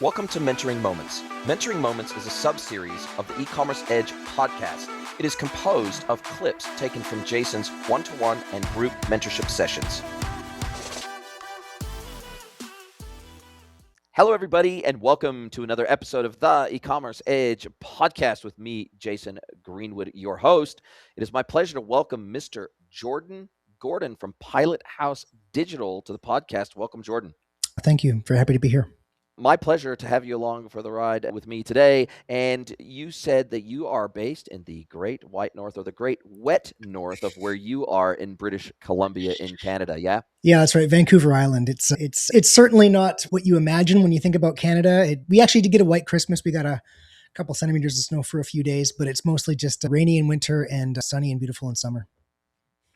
Welcome to Mentoring Moments. Mentoring Moments is a sub-series of the E-commerce Edge podcast. It is composed of clips taken from Jason's one-to-one and group mentorship sessions. Hello, everybody, and welcome to another episode of the E-commerce Edge podcast with me, Jason Greenwood, your host. It is my pleasure to welcome Mr. Jordan Gordon from Pilothouse Digital to the podcast. Welcome, Jordan. Thank you. Very happy to be here. My pleasure to have you along for the ride with me today. And you said that you are based in the Great White North, or the Great Wet North of where you are in British Columbia in Canada, yeah? Yeah, that's right. Vancouver Island. It's certainly not what you imagine when you think about Canada. We actually did get a white Christmas. We got a couple centimeters of snow for a few days, but it's mostly just rainy in winter and sunny and beautiful in summer.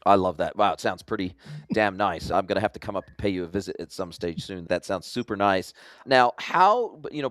I love that. Wow, it sounds pretty damn nice. I'm going to have to come up and pay you a visit at some stage soon. That sounds super nice. Now,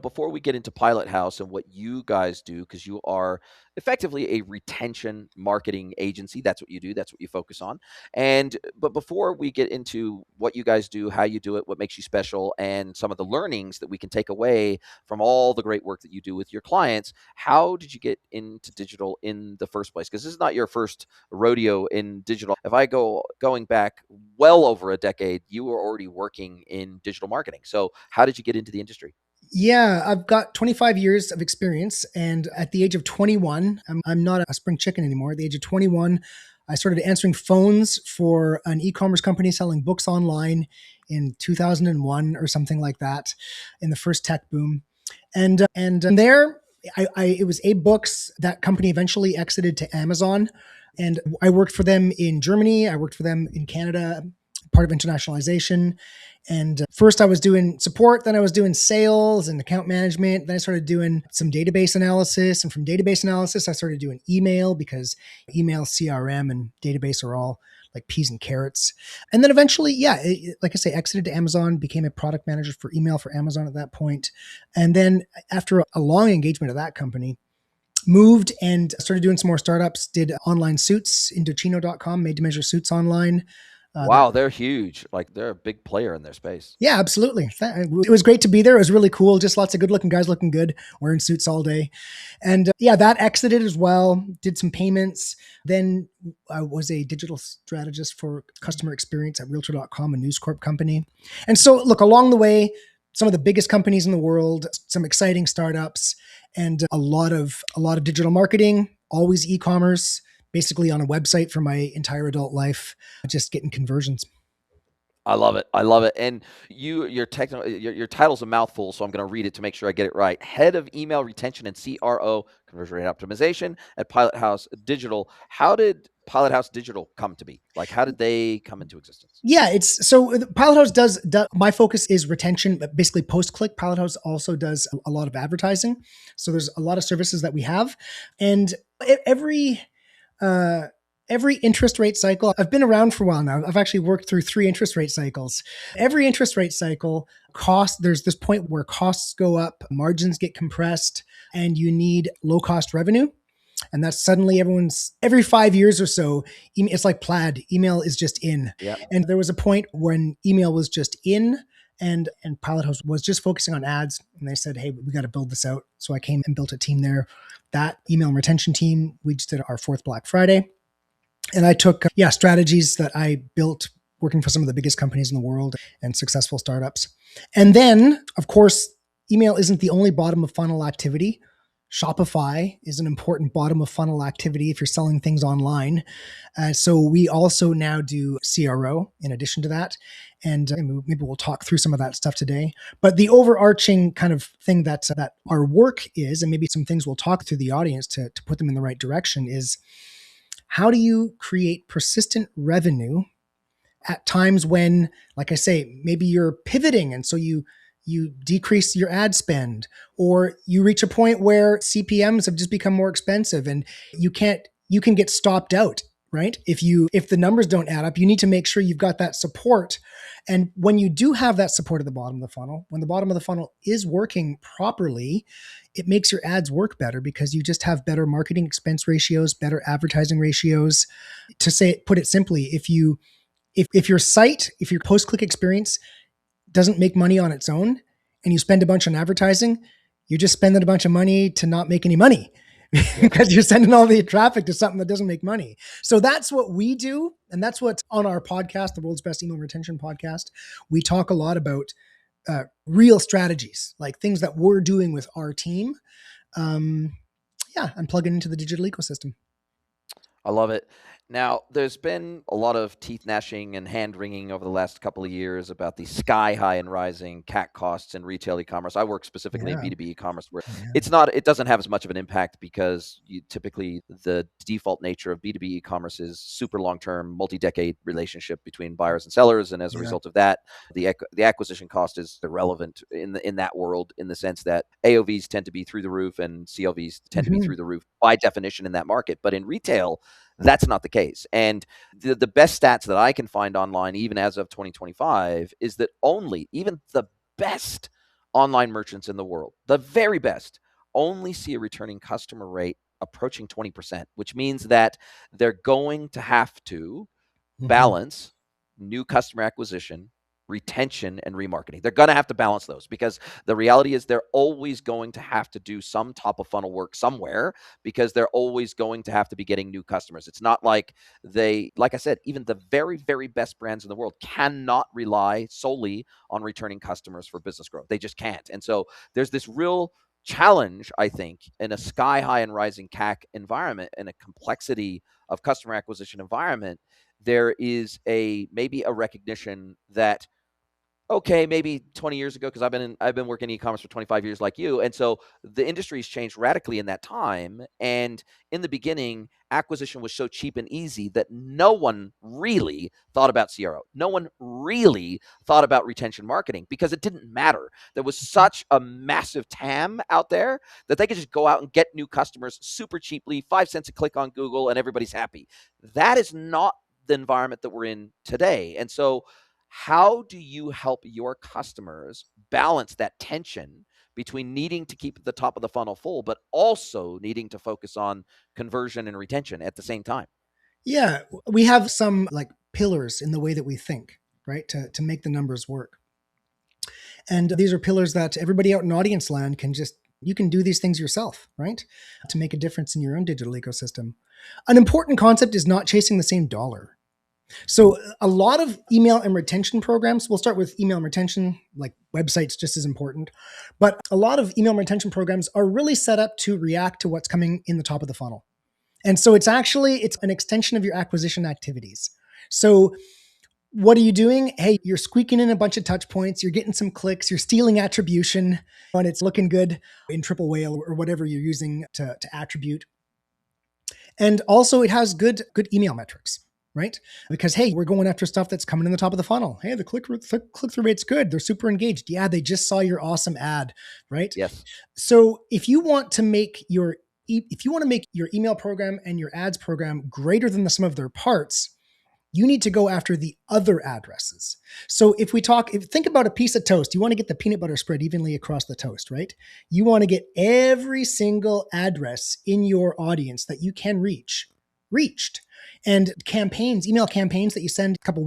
before we get into Pilothouse and what you guys do, because you are effectively a retention marketing agency. That's what you do. That's what you focus on. But before we get into what you guys do, how you do it, what makes you special, and some of the learnings that we can take away from all the great work that you do with your clients, how did you get into digital in the first place? Because this is not your first rodeo in digital. If I going back well over a decade, you were already working in digital marketing. So how did you get into the industry? Yeah, I've got 25 years of experience. And at the age of 21, I'm not a spring chicken anymore. At the age of 21, I started answering phones for an e-commerce company selling books online in 2001 or something like that, in the first tech boom. And there, it was Abe Books. That company eventually exited to Amazon. And I worked for them in Germany. I worked for them in Canada, part of internationalization. And first I was doing support, then I was doing sales and account management. Then I started doing some database analysis. And from database analysis, I started doing email, because email, CRM, and database are all like peas and carrots. And then eventually, like I say, exited to Amazon, became a product manager for email for Amazon at that point. And then after a long engagement of that company, moved and started doing some more startups, did online suits, Indochino.com, made to measure suits online. Wow, they're huge. Like, they're a big player in their space. Yeah, absolutely. It was great to be there. It was really cool. Just lots of good looking guys looking good, wearing suits all day. And that exited as well, did some payments. Then I was a digital strategist for customer experience at Realtor.com, a News Corp company. And so look, along the way, some of the biggest companies in the world, some exciting startups, and a lot of digital marketing, always e-commerce, basically on a website for my entire adult life, just getting conversions. I love it. I love it. And your title's a mouthful, so I'm going to read it to make sure I get it right. Head of Email Retention and CRO, Conversion Rate Optimization at Pilothouse Digital. How did Pilothouse Digital come to be? Like, how did they come into existence? Yeah, Pilothouse does, my focus is retention, but basically post-click. Pilothouse also does a lot of advertising. So there's a lot of services that we have. And every interest rate cycle, I've been around for a while now. I've actually worked through 3 interest rate cycles. Every interest rate cycle, there's this point where costs go up, margins get compressed, and you need low cost revenue. And that's suddenly every 5 years or so, it's like plaid. Email is just in. Yeah. And there was a point when email was just in, and Pilothouse was just focusing on ads. And they said, hey, we got to build this out. So I came and built a team there. That email retention team, we just did our 4th Black Friday. And I took strategies that I built working for some of the biggest companies in the world and successful startups. And then, of course, email isn't the only bottom of funnel activity. Shopify is an important bottom of funnel activity if you're selling things online. So we also now do CRO in addition to that. And maybe we'll talk through some of that stuff today. But the overarching kind of thing that our work is, and maybe some things we'll talk through the audience to put them in the right direction, is how do you create persistent revenue at times when, like I say, maybe you're pivoting and so you decrease your ad spend, or you reach a point where CPMs have just become more expensive and you can get stopped out, right? If the numbers don't add up, you need to make sure you've got that support. And when you do have that support at the bottom of the funnel, when the bottom of the funnel is working properly, it makes your ads work better because you just have better marketing expense ratios, better advertising ratios. Put it simply, if your post-click experience doesn't make money on its own, and you spend a bunch on advertising, you're just spending a bunch of money to not make any money Yep. because you're sending all the traffic to something that doesn't make money. So that's what we do. And that's what's on our podcast, the World's Best Email Retention Podcast. We talk a lot about real strategies, like things that we're doing with our team. And plug it into the digital ecosystem. I love it. Now, there's been a lot of teeth gnashing and hand wringing over the last couple of years about the sky high and rising CAC costs in retail e-commerce. I work specifically in Yeah. B2B e-commerce where Yeah. it doesn't have as much of an impact because typically the default nature of B2B e-commerce is super long-term, multi-decade relationship between buyers and sellers. And as a Yeah. result of that, the acquisition cost is irrelevant in that world, in the sense that AOVs tend to be through the roof and CLVs tend to be through the roof by definition in that market. But in retail, that's not the case. And the best stats that I can find online, even as of 2025, is that even the best online merchants in the world, the very best, only see a returning customer rate approaching 20%, which means that they're going to have to Mm-hmm. balance new customer acquisition, retention, and remarketing. They're going to have to balance those because the reality is they're always going to have to do some top of funnel work somewhere because they're always going to have to be getting new customers. It's not like like I said, even the very, very best brands in the world cannot rely solely on returning customers for business growth. They just can't. And so there's this real challenge, I think, in a sky high and rising CAC environment and a complexity of customer acquisition environment. There is maybe a recognition that, okay, maybe 20 years ago, because I've been working in e-commerce for 25 years like you, and so the industry's changed radically in that time. And in the beginning, acquisition was so cheap and easy that no one really thought about CRO. No one really thought about retention marketing because it didn't matter. There was such a massive TAM out there that they could just go out and get new customers super cheaply, 5 cents a click on Google, and everybody's happy. That is not the environment that we're in today. And so how do you help your customers balance that tension between needing to keep the top of the funnel full, but also needing to focus on conversion and retention at the same time? Yeah. We have some like pillars in the way that we think, right? To make the numbers work. And these are pillars that everybody out in audience land you can do these things yourself, right? To make a difference in your own digital ecosystem. An important concept is not chasing the same dollar. So a lot of email and retention programs, we'll start with email and retention, like websites just as important, but a lot of email and retention programs are really set up to react to what's coming in the top of the funnel. And so it's an extension of your acquisition activities. So what are you doing? Hey, you're squeaking in a bunch of touch points, you're getting some clicks, you're stealing attribution, and it's looking good in triple whale or whatever you're using to attribute. And also it has good email metrics, right? Because, hey, we're going after stuff that's coming in the top of the funnel. Hey, the click-through rate's good. They're super engaged. Yeah, they just saw your awesome ad, right? Yes. So if you want to make your email program and your ads program greater than the sum of their parts, you need to go after the other addresses. So if think about a piece of toast, you want to get the peanut butter spread evenly across the toast, right? You want to get every single address in your audience that you can reached. And email campaigns that you send couple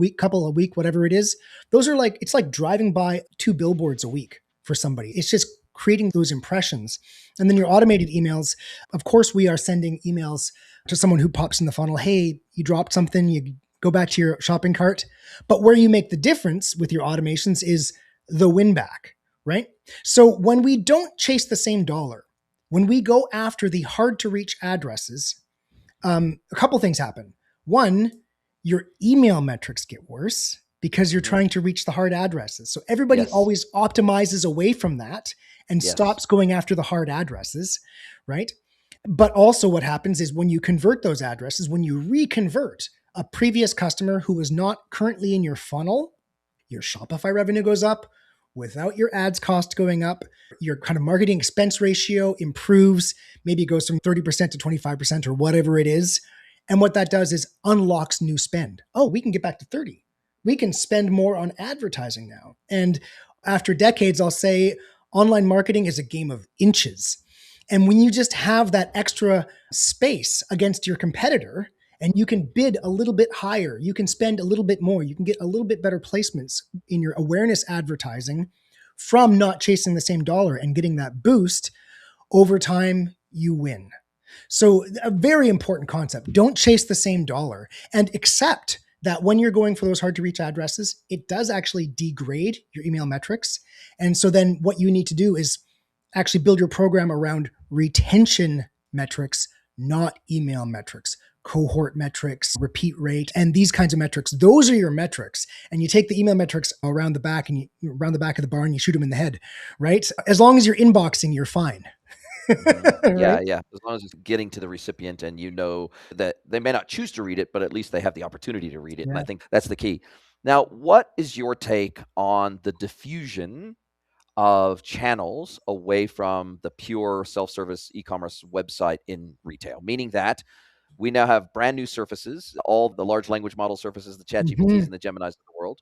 a week, whatever it is, it's like driving by 2 billboards a week for somebody. It's just creating those impressions. And then your automated emails, of course, we are sending emails to someone who pops in the funnel. Hey, you dropped something, you go back to your shopping cart. But where you make the difference with your automations is the win back, right? So when we don't chase the same dollar, when we go after the hard to reach addresses, a couple things happen. One, your email metrics get worse because you're trying to reach the hard addresses. So everybody always optimizes away from that and stops going after the hard addresses, right? But also what happens is when you convert those addresses, when you reconvert a previous customer who is not currently in your funnel, your Shopify revenue goes up without your ads cost going up. Your kind of marketing expense ratio improves. Maybe it goes from 30% to 25% or whatever it is. And what that does is unlocks new spend. Oh, we can get back to 30. We can spend more on advertising now. And after decades, I'll say online marketing is a game of inches. And when you just have that extra space against your competitor and you can bid a little bit higher, you can spend a little bit more, you can get a little bit better placements in your awareness advertising from not chasing the same dollar and getting that boost, over time, you win. So, a very important concept. Don't chase the same dollar and accept that when you're going for those hard to reach addresses, it does actually degrade your email metrics. And so, then what you need to do is actually build your program around retention metrics, not email metrics. Cohort metrics, repeat rate, and these kinds of metrics. Those are your metrics. And you take the email metrics around the back and around the back of the barn, you shoot them in the head, right? As long as you're inboxing, you're fine. Yeah, Right? yeah. As long as it's getting to the recipient and you know that they may not choose to read it, but at least they have the opportunity to read it. And I Yeah. think that's the key. Now, what is your take on the diffusion of channels away from the pure self-service e-commerce website in retail? Meaning that we now have brand new surfaces, all the large language model surfaces, the chat GPTs Mm-hmm. and the Geminis of the world.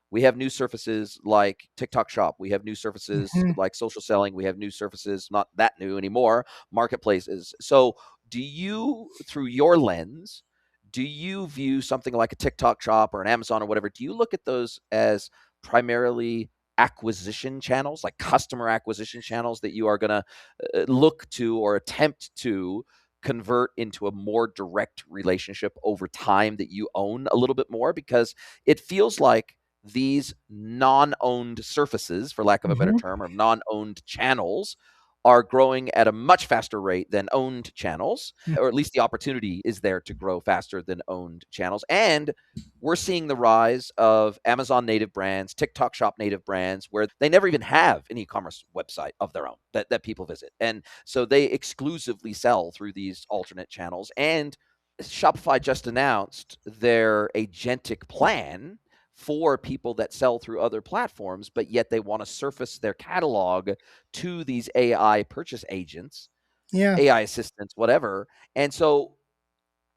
We have new surfaces like TikTok Shop. We have new surfaces Mm-hmm. like social selling. We have new surfaces, not that new anymore, marketplaces. So, do you, through your lens, do you view something like a TikTok Shop or an Amazon or whatever? Do you look at those as primarily acquisition channels, like customer acquisition channels that you are going to look to or attempt to convert into a more direct relationship over time that you own a little bit more? Because it feels like these non-owned surfaces, for lack of a better Mm-hmm. term, or non-owned channels are growing at a much faster rate than owned channels, or at least the opportunity is there to grow faster than owned channels. And we're seeing the rise of Amazon native brands, TikTok Shop native brands, where they never even have an e-commerce website of their own that people visit. And so they exclusively sell through these alternate channels. And Shopify just announced their agentic plan for people that sell through other platforms, but yet they want to surface their catalog to these AI purchase agents, Yeah. AI assistants, whatever. And so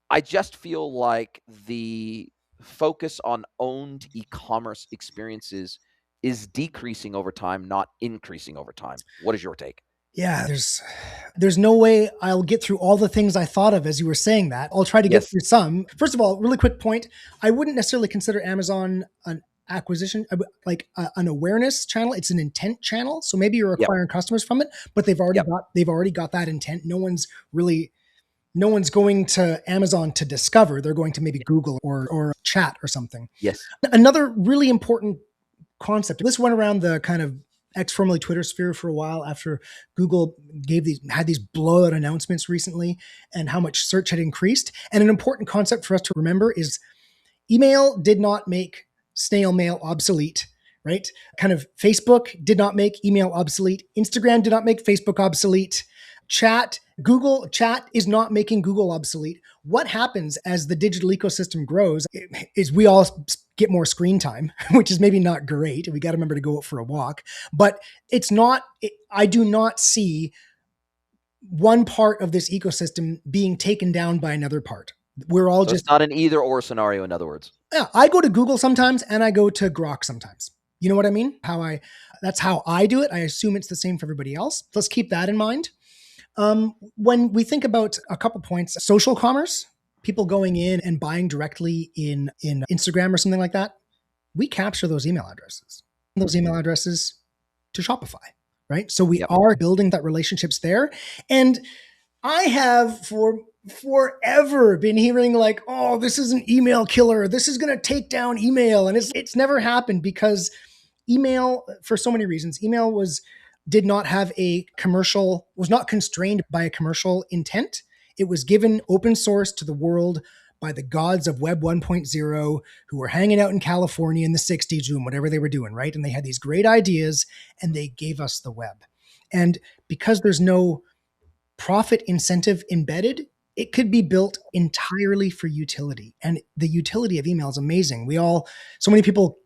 I just feel like the focus on owned e-commerce experiences is decreasing over time, not increasing over time. What is your take? Yeah, there's no way I'll get through all the things I thought of as you were saying that. I'll try to get Yes. through some. First of all, really quick point, I wouldn't necessarily consider Amazon an acquisition like an awareness channel. It's an intent channel. So maybe you're Yep. acquiring customers from it, but Yep. they've already got that intent. No one's going to Amazon to discover. They're going to maybe Google or chat or something. Yes. Another really important concept. This went around the kind of ex formerly Twitter sphere for a while after Google had these blowout announcements recently and how much search had increased. And an important concept for us to remember is email did not make snail mail obsolete, right? Kind of Facebook did not make email obsolete. Instagram did not make Facebook obsolete. Google Chat is not making Google obsolete. What happens as the digital ecosystem grows is we all get more screen time, which is maybe not great. We got to remember to go out for a walk, but I do not see one part of this ecosystem being taken down by another part. We're all So it's just, not an either or scenario, in other words. yeah, I go to Google sometimes and I go to Grok sometimes. You know what I mean? That's how I do it. I assume it's the same for everybody else. Let's keep that in mind. When we think about a couple points, social commerce, people going in and buying directly in Instagram or something like that, we capture those email addresses to Shopify, right? So we Yep. are building that relationships there. And I have for forever been hearing like, oh, this is an email killer. This is going to take down email. And it's never happened because email, for so many reasons, did not have was not constrained by a commercial intent. It was given open source to the world by the gods of Web 1.0 who were hanging out in California in the 60s doing whatever they were doing, right? And they had these great ideas and they gave us the web. And because there's no profit incentive embedded, it could be built entirely for utility. And the utility of email is amazing. So many people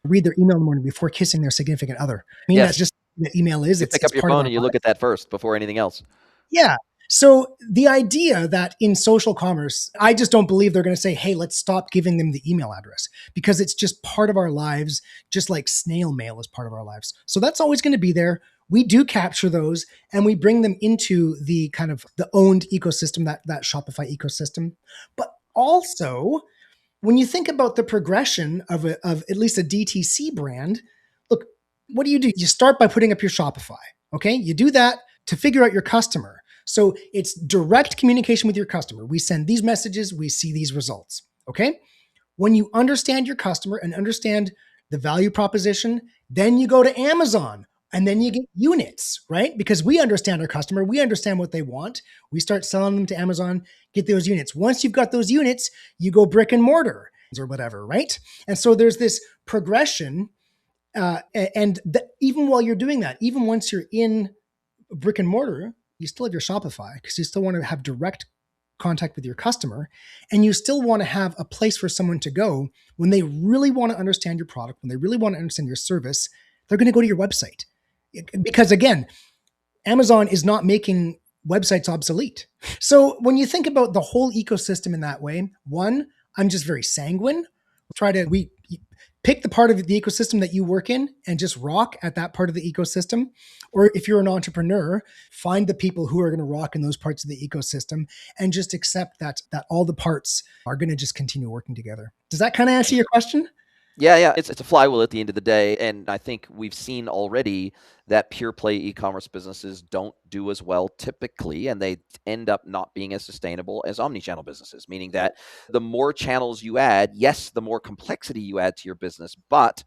read their email in the morning before kissing their significant other. I mean, that's Yes. just what email is. You pick It's up your part of phone our and you look life. at that first before anything else. Yeah. So the idea that in social commerce, I just don't believe they're going to say, hey, let's stop giving them the email address because it's just part of our lives, just like snail mail is part of our lives. So that's always going to be there. We do capture those and we bring them into the kind of the owned ecosystem, that Shopify ecosystem. But also, when you think about the progression of at least a DTC brand, look, what do? You start by putting up your Shopify. Okay. You do that to figure out your customer. So it's direct communication with your customer. We send these messages, we see these results. Okay. When you understand your customer and understand the value proposition, then you go to Amazon and then you get units, right? Because we understand our customer, we understand what they want. We start selling them to Amazon, get those units. Once you've got those units, you go brick and mortar or whatever, right? And so there's this progression. Even while you're doing that, even once you're in brick and mortar, you still have your Shopify because you still want to have direct contact with your customer, and you still want to have a place for someone to go when they really want to understand your product, when they really want to understand your service. They're going to go to your website because, again, Amazon is not making websites obsolete. So when you think about the whole ecosystem in that way, one, I'm just very sanguine. We pick the part of the ecosystem that you work in and just rock at that part of the ecosystem. Or if you're an entrepreneur, find the people who are going to rock in those parts of the ecosystem and just accept that all the parts are going to just continue working together. Does that kind of answer your question? Yeah. It's a flywheel at the end of the day. And I think we've seen already that pure play e-commerce businesses don't do as well typically, and they end up not being as sustainable as omni-channel businesses, meaning that the more channels you add, yes, the more complexity you add to your business, but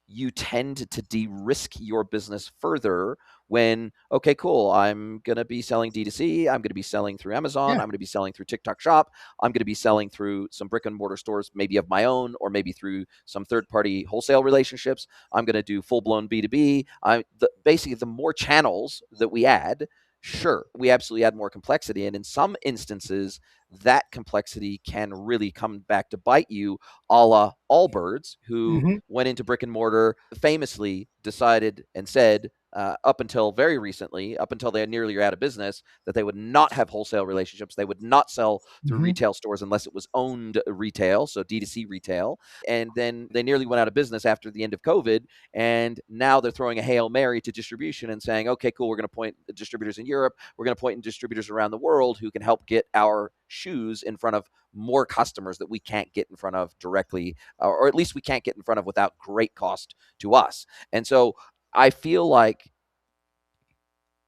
you tend to de-risk your business further when, okay, cool, I'm going to be selling D2C, I'm going to be selling through Amazon, Yeah. I'm going to be selling through TikTok Shop, I'm going to be selling through some brick and mortar stores, maybe of my own, or maybe through some third-party wholesale relationships. I'm going to do full-blown B2B. Basically, the more channels that we add, sure, we absolutely add more complexity. And in some instances, that complexity can really come back to bite you, a la Allbirds, who Mm-hmm. went into brick and mortar, famously decided and said, up until very recently, up until they nearly are out of business, that they would not have wholesale relationships. They would not sell through Mm-hmm. retail stores unless it was owned retail, so D2C retail. And then they nearly went out of business after the end of COVID. And now they're throwing a Hail Mary to distribution and saying, okay, cool, we're going to point distributors in Europe. We're going to point in distributors around the world who can help get our shoes in front of more customers that we can't get in front of directly, or at least we can't get in front of without great cost to us. And so I feel like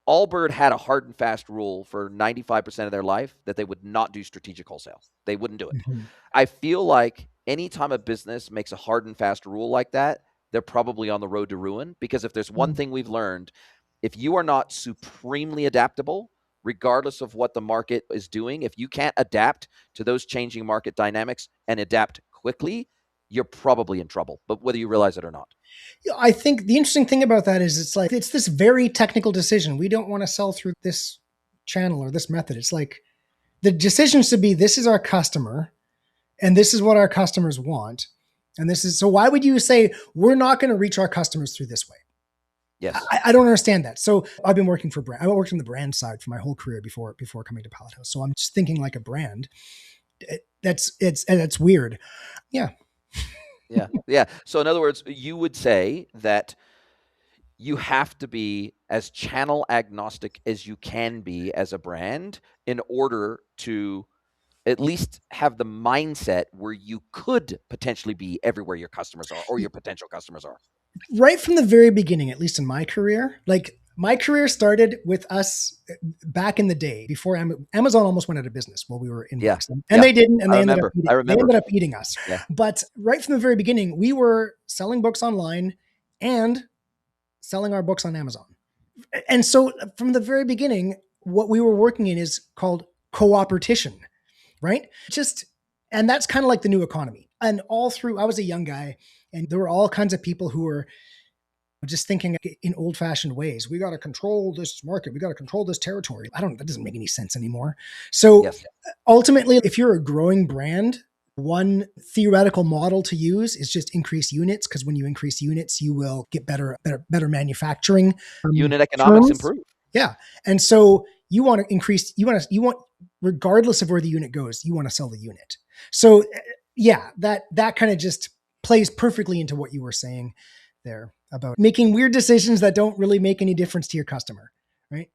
Allbird had a hard and fast rule for 95% of their life that they would not do strategic wholesale. They wouldn't do it. Mm-hmm. I feel like anytime a business makes a hard and fast rule like that, they're probably on the road to ruin. Because if there's one thing we've learned, if you are not supremely adaptable, regardless of what the market is doing, if you can't adapt to those changing market dynamics and adapt quickly, you're probably in trouble, but whether you realize it or not. I think the interesting thing about that is it's this very technical decision. We don't want to sell through this channel or this method. It's like the decision should be, this is our customer and this is what our customers want. And this is, so why would you say we're not going to reach our customers through this way? Yes. I don't understand that. So I've been working for brand. I worked on the brand side for my whole career before coming to Pilothouse. So I'm just thinking like a brand. That's weird. Yeah. Yeah. So in other words, you would say that you have to be as channel agnostic as you can be as a brand in order to at least have the mindset where you could potentially be everywhere your customers are or your potential customers are. Right from the very beginning, at least in my career, like my career started with us back in the day before Amazon almost went out of business while we were in Yeah. books, and they didn't, and I they remember. ended up eating us. Yeah. But right from the very beginning, we were selling books online and selling our books on Amazon. And so from the very beginning, what we were working in is called cooperation, right? And that's kind of like the new economy. And all through, I was a young guy, and there were all kinds of people who were just thinking in old fashioned ways. We got to control this market. We got to control this territory. That doesn't make any sense anymore. So Yes. ultimately, if you're a growing brand, one theoretical model to use is just increase units, because when you increase units, you will get better manufacturing. Unit economics terms. improve. Yeah. And so you want to increase, regardless of where the unit goes, you want to sell the unit. So yeah, that kind of just plays perfectly into what you were saying there about making weird decisions that don't really make any difference to your customer, right?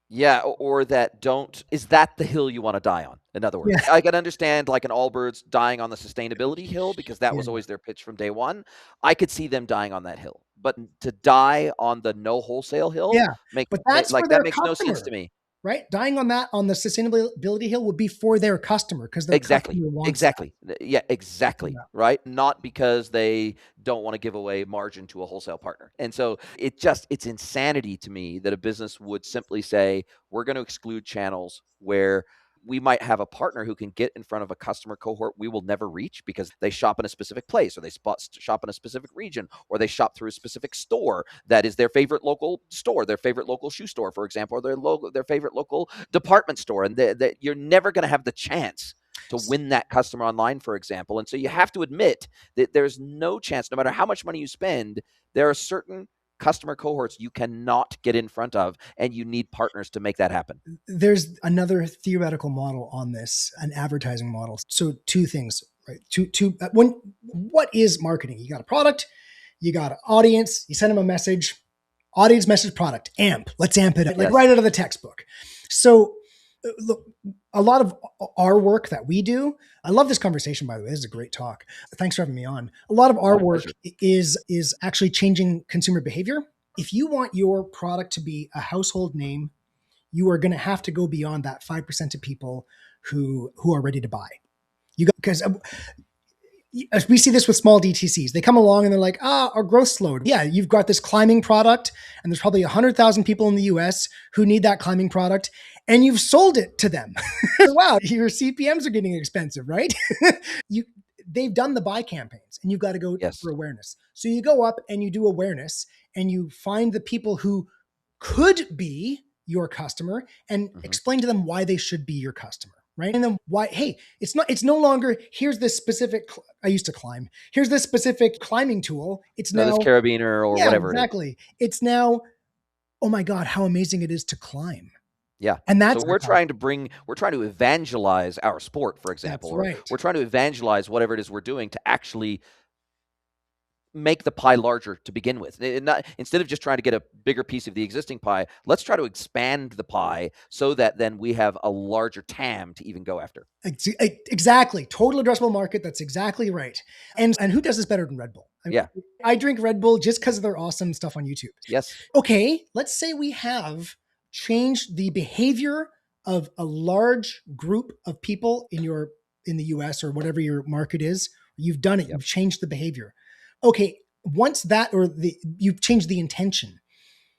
Yeah, or that don't, is that the hill you want to die on? In other words, Yeah. I can understand like an Allbirds dying on the sustainability hill because that was Yeah. always their pitch from day one. I could see them dying on that hill. but to die on the no wholesale hill, Yeah. But that's for like, that their makes no sense customer, to me. right? Dying on that, on the sustainability hill would be for their customer because their Exactly. customer wants that. Exactly. Yeah, exactly, Yeah. right? Not because they don't wanna give away margin to a wholesale partner. And so it's insanity to me that a business would simply say, "We're gonna exclude channels where we might have a partner who can get in front of a customer cohort we will never reach because they shop in a specific place, or they shop in a specific region, or they shop through a specific store that is their favorite local store, their favorite local shoe store, for example, or their favorite local department store." And you're never gonna have the chance to win that customer online, for example. And so you have to admit that there's no chance, no matter how much money you spend, there are certain customer cohorts you cannot get in front of, and you need partners to make that happen. There's another theoretical model on this, an advertising model. So two things, right? What is marketing? You got a product, you got an audience, you send them a message, audience, message, product, amp. Let's amp it up, like Yes. right out of the textbook. So look, a lot of our work that we do, I love this conversation, by the way. This is a great talk. Thanks for having me on. A lot of our My work pleasure. is actually changing consumer behavior. If you want your product to be a household name, you are going to have to go beyond that 5% of people who are ready to buy. You because we see this with small DTCs. They come along and they're like, our growth slowed. Yeah, you've got this climbing product, and there's probably 100,000 people in the US who need that climbing product, and you've sold it to them. Wow, your CPMs are getting expensive, right? you They've done the buy campaigns, and you've got to go Yes. for awareness. So you go up and you do awareness, and you find the people who could be your customer and Hmm. explain to them why they should be your customer, right? And then why, hey, it's no longer here's this specific, I used to climb, here's this specific climbing tool. It's No, this now, carabiner or yeah, whatever it is. exactly. It's now, oh my God, how amazing it is to climb. Yeah. And So that's, we're trying to evangelize our sport, for example, that's or right. we're trying to evangelize whatever it is we're doing to actually make the pie larger to begin with. Instead of just trying to get a bigger piece of the existing pie, let's try to expand the pie so that then we have a larger TAM to even go after. Exactly. Total addressable market. That's exactly right. And who does this better than Red Bull? Yeah. I drink Red Bull just because of their awesome stuff on YouTube. Yes. Okay, let's say we have changed the behavior of a large group of people in the US or whatever your market is. You've done it. Yep. You've changed the behavior. Okay, once that you've changed the intention.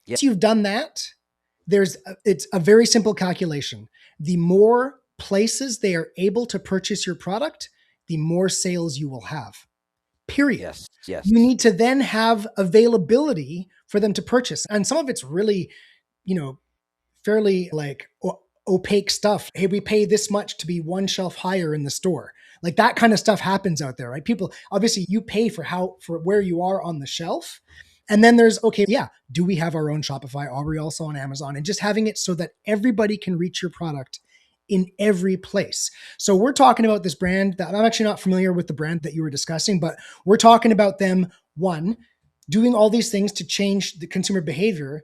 Yeah. Once you've done that, it's a very simple calculation. The more places they are able to purchase your product, the more sales you will have. Period. Yes. Yes. You need to then have availability for them to purchase. And some of it's really, fairly like opaque stuff. Hey, we pay this much to be one shelf higher in the store. Like that kind of stuff happens out there, right? People, obviously you pay for where you are on the shelf. And then there's, okay, yeah, do we have our own Shopify? Are we also on Amazon? And just having it so that everybody can reach your product in every place. So we're talking about this brand that I'm actually not familiar with the brand that you were discussing, but we're talking about them, one, doing all these things to change the consumer behavior,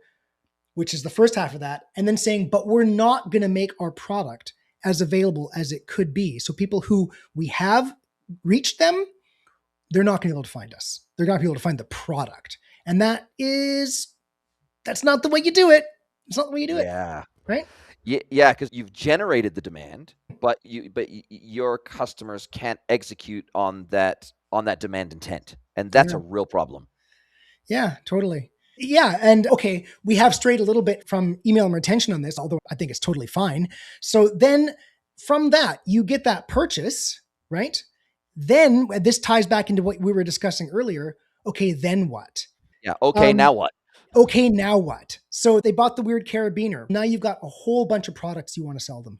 which is the first half of that, and then saying, but we're not going to make our product as available as it could be. So people who we have reached them, they're not going to be able to find us. They're not going to be able to find the product. And that's not the way you do it. It's not the way you do it, Yeah. right? Yeah, because you've generated the demand, but your customers can't execute on that demand intent, and that's Yeah. a real problem. Yeah, totally. Yeah. And okay, we have strayed a little bit from email and retention on this, although I think it's totally fine. So then from that, you get that purchase, right? Then this ties back into what we were discussing earlier. Okay, then what? Yeah. Okay. Um, Now what? okay, now what? So they bought the weird carabiner. Now you've got a whole bunch of products you want to sell them,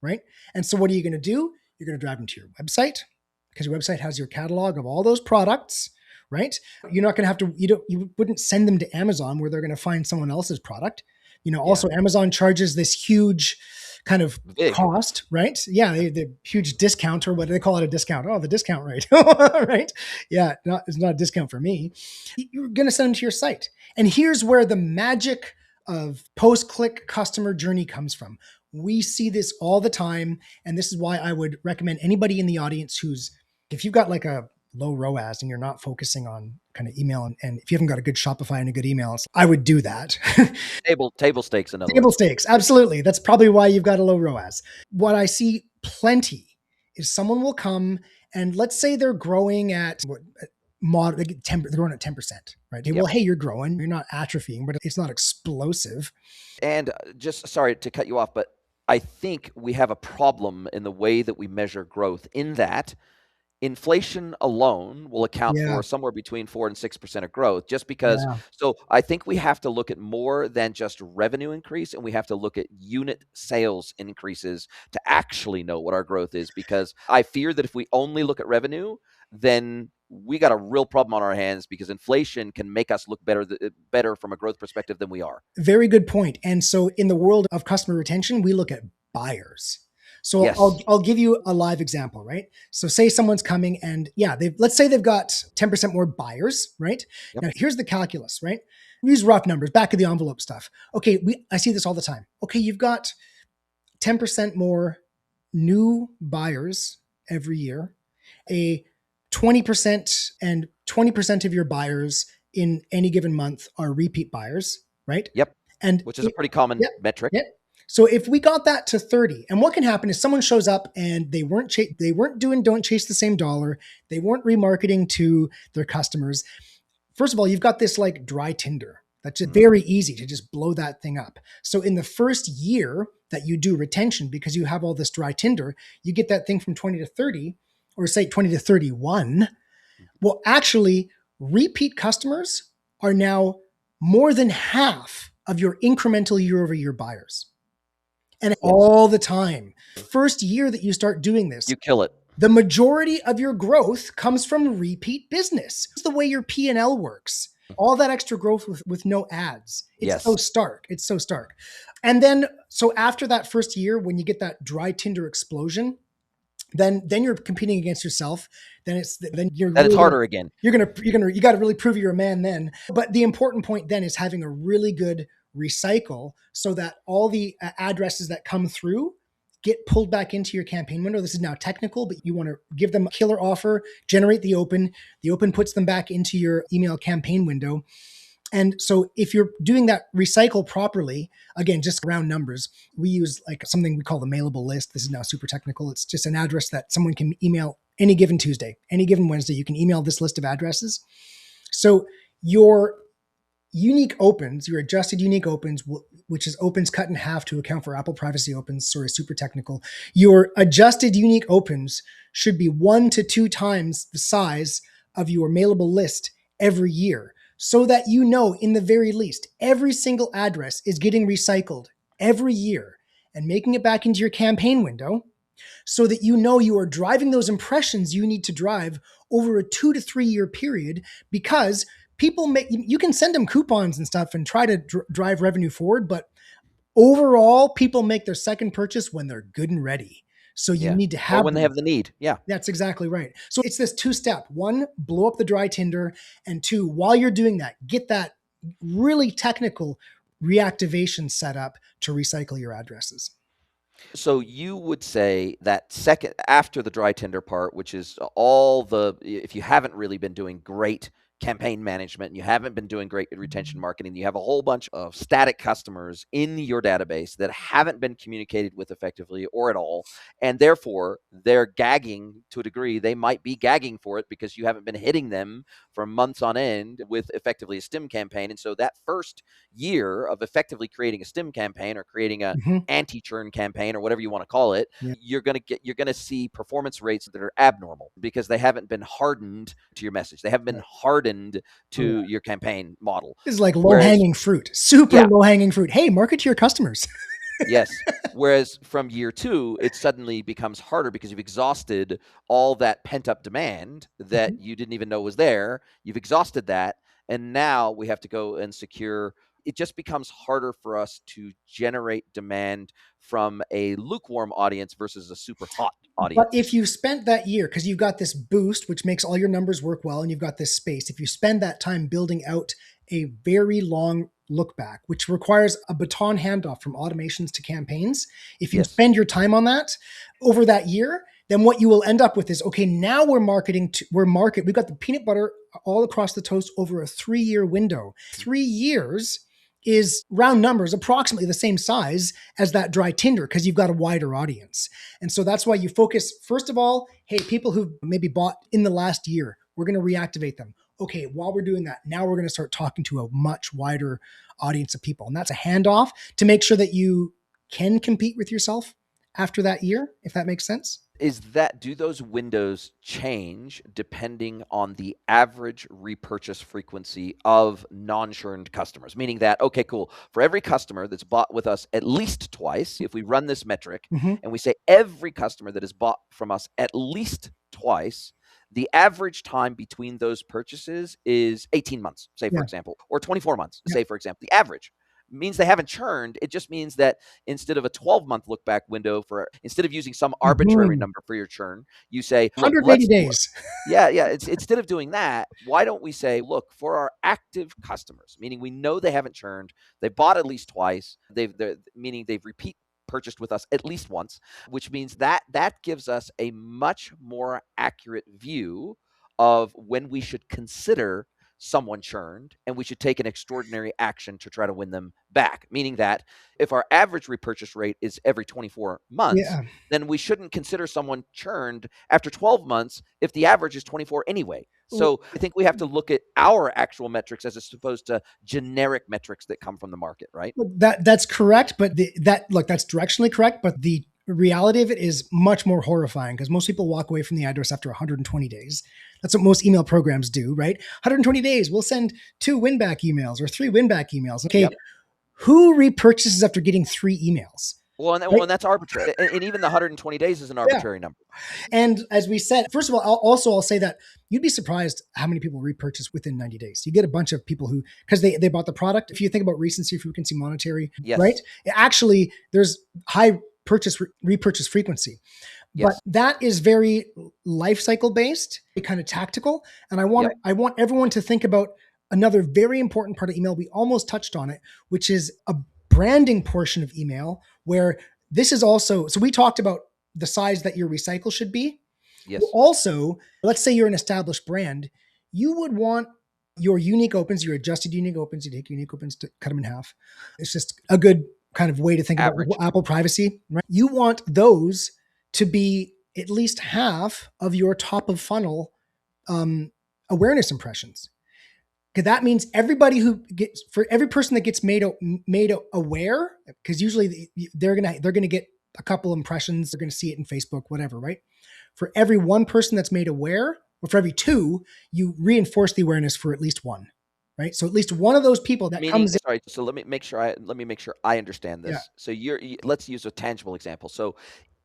right? And so what are you going to do? You're going to drive them to your website because your website has your catalog of all those products, right? You're not going to have to, you wouldn't send them to Amazon where they're going to find someone else's product. Yeah. Also Amazon charges this huge kind of Big. cost, right? Yeah, the huge discount, or what do they call it, a discount? Oh, the discount rate, right? Yeah, it's not a discount for me. You're going to send them to your site. And here's where the magic of post-click customer journey comes from. We see this all the time. And this is why I would recommend anybody in the audience if you've got like a low ROAS and you're not focusing on kind of email, and if you haven't got a good Shopify and a good email, I would do that. Table stakes, in other Table words. stakes, absolutely. That's probably why you've got a low ROAS. What I see plenty is someone will come and let's say they're growing at they're growing at 10%, right? Well, Yep. hey, you're growing, you're not atrophying, but it's not explosive. And just sorry to cut you off, but I think we have a problem in the way that we measure growth, in that inflation alone will account Yeah, for somewhere between 4 and 6% of growth, just because. yeah. So I think we have to look at more than just revenue increase, and we have to look at unit sales increases to actually know what our growth is, because I fear that if we only look at revenue, then we got a real problem on our hands, because inflation can make us look better from a growth perspective than we are. Very good point. And so in the world of customer retention, we look at buyers. So Yes. I'll give you a live example, right? So say someone's coming and let's say they've got 10% more buyers, right? Yep. Now here's the calculus, right? We use rough numbers, back of the envelope stuff. Okay, I see this all the time. Okay, you've got 10% more new buyers every year, a 20% and 20% of your buyers in any given month are repeat buyers, right? Yep. And Which is a pretty common yeah, metric. yeah. So if we got that to 30, and what can happen is someone shows up and they weren't doing don't chase the same dollar, they weren't remarketing to their customers. First of all, you've got this like dry tinder. That's just very easy to just blow that thing up. So in the first year that you do retention, because you have all this dry tinder, you get that thing from 20 to 30, or say 20 to 31. Well, actually, repeat customers are now more than half of your incremental year-over-year buyers. And all the time, first year that you start doing this, You kill it. the majority of your growth comes from repeat business. It's the way your P&L works. All that extra growth with no ads. It's so stark. It's so stark. And then, so after that first year, when you get that dry tinder explosion, then you're competing against yourself. Then it's harder again. You got to really prove you're a man then. But the important point then is having a really good recycle, so that all the addresses that come through get pulled back into your campaign window. This is now technical, but you want to give them a killer offer, generate the open. The open puts them back into your email campaign window. And so if you're doing that recycle properly, again, just round numbers, we use like something we call the mailable list. This is now super technical. It's just an address that someone can email any given Tuesday, any given Wednesday. You can email this list of addresses. So your unique opens, your adjusted unique opens, which is opens cut in half to account for Apple privacy opens, sorry, super technical. Your adjusted unique opens should be 1 to 2 times the size of your mailable list every year, so that you know, in the very least, every single address is getting recycled every year and making it back into your campaign window, so that you know you are driving those impressions you need to drive over a 2 to 3 year period, because you can send them coupons and stuff and try to drive revenue forward, but overall, people make their second purchase when they're good and ready. So you need to have, or when they have the need. Yeah. That's exactly right. So it's this 2-step. 1, blow up the dry tinder, and 2, while you're doing that, get that really technical reactivation set up to recycle your addresses. So you would say that second, after the dry tinder part, which is if you haven't really been doing great campaign management and you haven't been doing great retention marketing, you have a whole bunch of static customers in your database that haven't been communicated with effectively or at all, and therefore they're gagging to a degree. They might be gagging for it because you haven't been hitting them for months on end with effectively a stim campaign. And so that first year of effectively creating a stim campaign, or creating a anti-churn campaign, or whatever you want to call it, you're going to see performance rates that are abnormal, because they haven't been hardened to your message. They haven't been hardened to your campaign model. This is like low-hanging fruit, super low-hanging fruit. Hey, market to your customers. Yes. Whereas from year 2, it suddenly becomes harder, because you've exhausted all that pent-up demand that you didn't even know was there. You've exhausted that. And now we have to go and secure. It just becomes harder for us to generate demand from a lukewarm audience versus a super hot audience. But if you spent that year, because you've got this boost, which makes all your numbers work well, and you've got this space, if you spend that time building out a very long look back, which requires a baton handoff from automations to campaigns, if you spend your time on that over that year, then what you will end up with is, okay, now we've got the peanut butter all across the toast over a 3-year window. 3 years is, round numbers, approximately the same size as that dry tinder because you've got a wider audience. And so that's why you focus, first of all, hey, people who maybe bought in the last year, we're going to reactivate them. Okay, while we're doing that, now we're going to start talking to a much wider audience of people. And that's a handoff to make sure that you can compete with yourself after that year, if that makes sense. Do those windows change depending on the average repurchase frequency of non-churned customers? Meaning that, okay, cool, for every customer that's bought with us at least twice, if we run this metric and we say every customer that has bought from us at least twice, the average time between those purchases is 18 months, say, for example, or 24 months, say, for example. The average means they haven't churned. It just means that instead of a 12-month look back window, instead of using some arbitrary number for your churn, you say, look, 180 days. Instead of doing that, why don't we say, look, for our active customers, meaning we know they haven't churned, they bought at least twice, meaning they've repeat purchased with us at least once, which means that gives us a much more accurate view of when we should consider someone churned and we should take an extraordinary action to try to win them back. Meaning that if our average repurchase rate is every 24 months, then we shouldn't consider someone churned after 12 months if the average is 24 anyway. So I think we have to look at our actual metrics as opposed to generic metrics that come from the market, right? That's correct, but that's directionally correct, but the reality of it is much more horrifying because most people walk away from the address after 120 days. That's what most email programs do, right? 120 days, we'll send 2 win-back emails or 3 win-back emails. Okay, who repurchases after getting 3 emails? Well, and that's arbitrary. And even the 120 days is an arbitrary number. And as we said, first of all, I'll say that you'd be surprised how many people repurchase within 90 days. You get a bunch of people who, because they bought the product. If you think about recency, frequency, monetary, right? Actually, there's high repurchase frequency. But that is very life cycle based, kind of tactical. And I want everyone to think about another very important part of email. We almost touched on it, which is a branding portion of email, where this is also, so we talked about the size that your recycle should be. Yes. Also, let's say you're an established brand, you would want your unique opens, your adjusted unique opens, you take unique opens to cut them in half. It's just a good kind of way to think about Apple privacy, right? You want those to be at least half of your top of funnel awareness impressions. Because that means for every person that gets made aware, because usually they're gonna get a couple impressions, they're gonna see it in Facebook, whatever, right? For every one person that's made aware, or for every 2, you reinforce the awareness for at least 1, right? So at least one of those people that comes in. Sorry, so let me make sure I understand this. So let's use a tangible example. So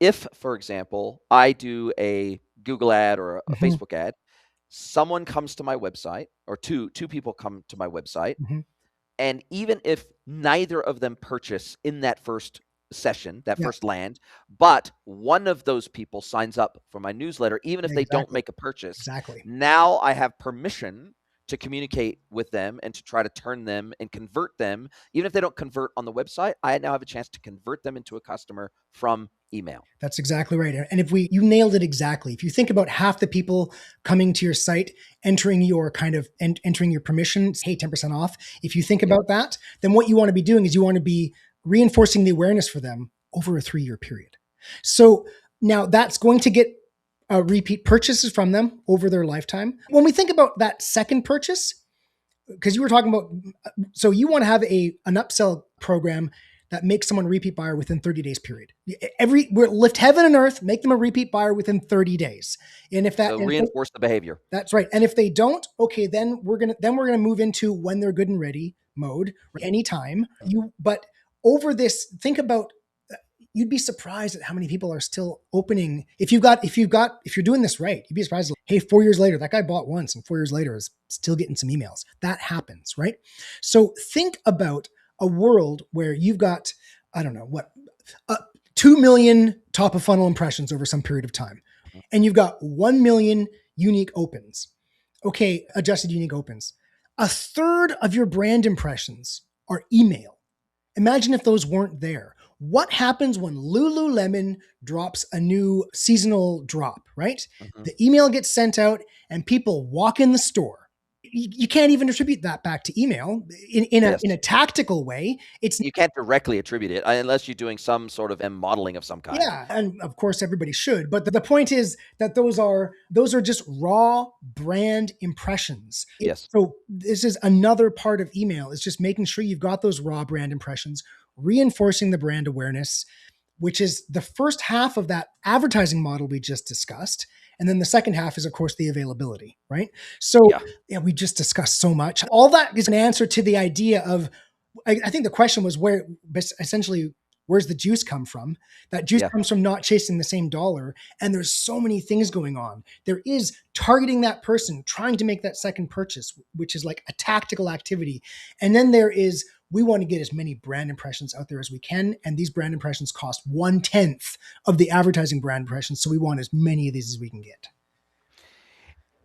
if, for example, I do a Google ad or a Facebook ad, someone comes to my website, or two people come to my website, and even if neither of them purchase in that first session, that first land, but one of those people signs up for my newsletter, even if they don't make a purchase, now I have permission to communicate with them and to try to turn them and convert them. Even if they don't convert on the website, I now have a chance to convert them into a customer from email. That's exactly right. And you nailed it exactly. If you think about half the people coming to your site, entering your permission, hey, 10% off. If you think about that, then what you want to be doing is you want to be reinforcing the awareness for them over a 3-year period. So now that's going to get repeat purchases from them over their lifetime. When we think about that second purchase, because you were talking about, so you want to have an upsell program that makes someone a repeat buyer within 30 days period. We're lift heaven and earth, make them a repeat buyer within 30 days. And if that reinforce the behavior. That's right. And if they don't, okay, then we're gonna move into when they're good and ready mode anytime. But over this, think about, you'd be surprised at how many people are still opening. If you're doing this right, you'd be surprised. Hey, 4 years later, that guy bought once and 4 years later is still getting some emails. That happens, right? So think about a world where you've got, 2 million top of funnel impressions over some period of time. And you've got 1 million unique opens. Okay, adjusted unique opens. A third of your brand impressions are email. Imagine if those weren't there. What happens when Lululemon drops a new seasonal drop, right? Mhm. The email gets sent out and people walk in the store. You can't even attribute that back to email in a Yes. tactical way. It's You can't directly attribute it unless you're doing some sort of modeling of some kind. yeah, and of course everybody should, but the point is that those are just raw brand impressions. Yes. So this is another part of email, is just making sure you've got those raw brand impressions, reinforcing the brand awareness, which is the first half of that advertising model we just discussed. And then the second half is, of course, the availability, right? So, Yeah. yeah, we just discussed so much. All that is an answer to the idea of, I think the question was essentially, where's the juice come from? That juice Yeah. comes from not chasing the same dollar. And there's so many things going on. There is targeting that person, trying to make that second purchase, which is like a tactical activity. And then there is, we want to get as many brand impressions out there as we can. And these brand impressions cost 1/10 of the advertising brand impressions. So we want as many of these as we can get.